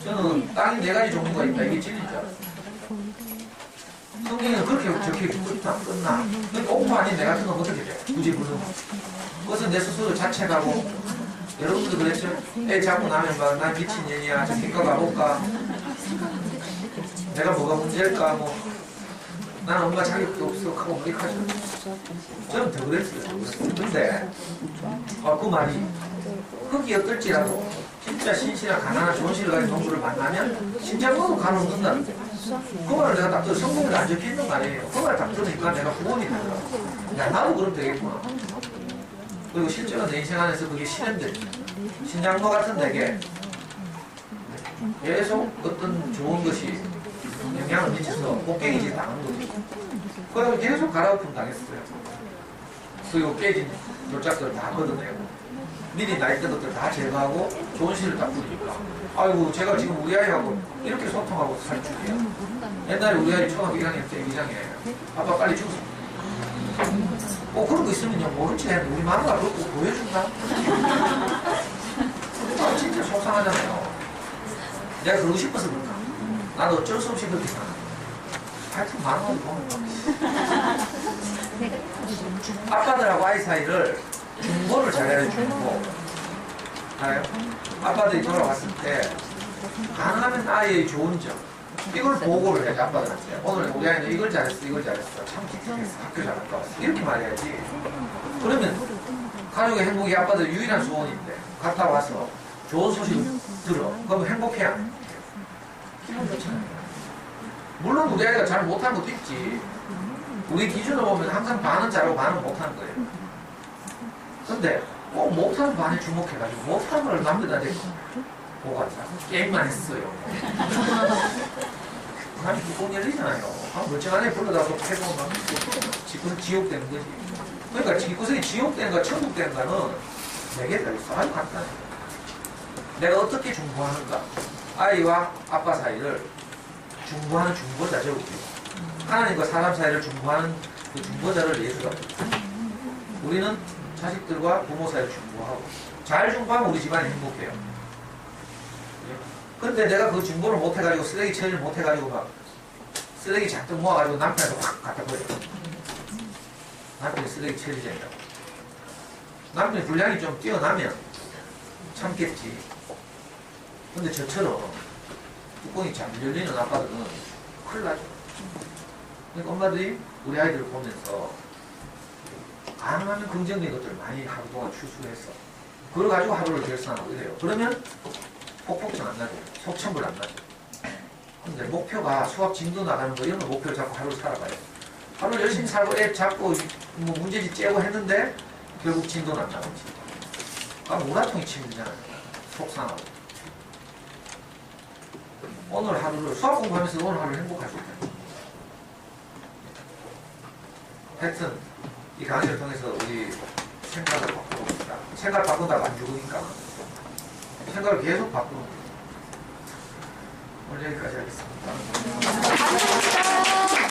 저는 땅이 4가지 종류가 있다. 이게 진리인 줄 알았어요. 성경에는 그렇게 적혀있고 끝나. 그러니까 오빠 아닌 내 같은 건 어떻게 돼? 굳이 부르면. 그것은 내 스스로 자책하고 여러분들도 그랬죠? 애 잡고 나면 막 난 미친년이야. 저 기과 가볼까? 내가 뭐가 문제일까? 뭐 난 엄마 자격도 없어 하고 무익하죠. 저는 더 그랬어요. 근데 그 말이 흙이 어떨지라도 진짜 신실한 가난한 좋은 실을 가진 동물을 만나면 신장으로 가놓는다는 거예요. 그 말을 내가 딱 들어 성경에 안 적혀있는 거 아니에요. 그 말을 딱 들으니까 내가 구원이 되더라고. 야 나도 그럼 되겠구나. 그리고 실제로 내 인생 안에서 그게 실현돼. 신장로 같은 내게 계속 어떤 좋은 것이 영향을 미쳐서 꽃갱이질 당한 거죠. 그래서 계속 갈아엎음 당했어요. 그리고 깨진 돌짝들을 다 걷어내고 미리 나 있던 것들 다 제거하고 좋은 시를 딱 부르니까 아이고 제가 지금 우리 아이하고 이렇게 소통하고 살 줄이야. 옛날에 우리 아이 초등학교 1학년 때 이장에 아빠 빨리 죽었어. 그런 거 있으면요 모른 척 했는데 우리 마누라 그거 보여준다? 진짜 속상하잖아요. 내가 그러고 싶어서 그런가? 나도 어쩔 수 없이 그렇게 살아. 하여튼 마누라도 보면 아빠들하고 아이 사이를 중보를 잘해야 중보. 알아요? 아빠들이 돌아왔을 때 가능하면 아이의 좋은 점 이걸 보고를 해야지. 아빠들한테 오늘 우리 아이는 이걸 잘했어 참 기특했어 학교 잘 갔다 왔어 이렇게 말해야지. 그러면 가족의 행복이 아빠들 유일한 소원인데 갔다 와서 좋은 소식을 들어 그러면 행복해야 안 해? 기분 좋잖아요. 물론 우리 아이가 잘 못하는 것도 있지. 우리 기준으로 보면 항상 반은 잘하고 반은 못하는 거예요. 근데 꼭 못하는 반에 주목해가지고 못하는 걸 남들한테 보고 하자. 게임만 했어요. 사람이 뚜껑 열리잖아요. 멀쩡한 애 불러다가 패고 막 집구석 지옥되는 거지. 그러니까 집구석이 지옥되는가 천국되는가는 내게 달렸어. 아주 간단해. 내가 어떻게 중보하는가. 아이와 아빠 사이를 중보하는 중보자 적을게요. 하나님과 사람 사이를 중보하는 그 중보자를 예수가 우리는 자식들과 부모 사이를 중보하고 잘 중보하면 우리 집안이 행복해요. 근데 내가 그 중보를 못해가지고 쓰레기 처리를 못해가지고 막 쓰레기 잔뜩 모아가지고 남편한테 확 갖다 버려. 남편이 쓰레기 처리자니까. 남편이 분량이 좀 뛰어나면 참겠지. 근데 저처럼 뚜껑이 잘 열리는 아빠들은 큰일 나죠. 그러니까 엄마들이 우리 아이들을 보면서 가능하면 긍정적인 것들을 많이 하루 동안 추수해서 그걸 가지고 하루를 결산하고 이래요. 그러면 폭폭증 안 나죠. 속천불 안 나죠. 근데 목표가 수학 진도 나가는 거 이런 거 목표를 잡고 하루를 살아가요. 하루 열심히 살고 애 잡고 뭐 문제집 째고 했는데 결국 진도는 안 나가지. 우라통이 치밀잖아요. 속상하고. 오늘 하루를 수학 공부하면서 오늘 하루를 행복할 수 있다. 하여튼 이 강의를 통해서 우리 생각을 바꿔봅시다. 생각 바꾼다고 안 죽으니까 생각을 계속 바꾸는 거예요. 오늘 여기까지 하겠습니다. 감사합니다.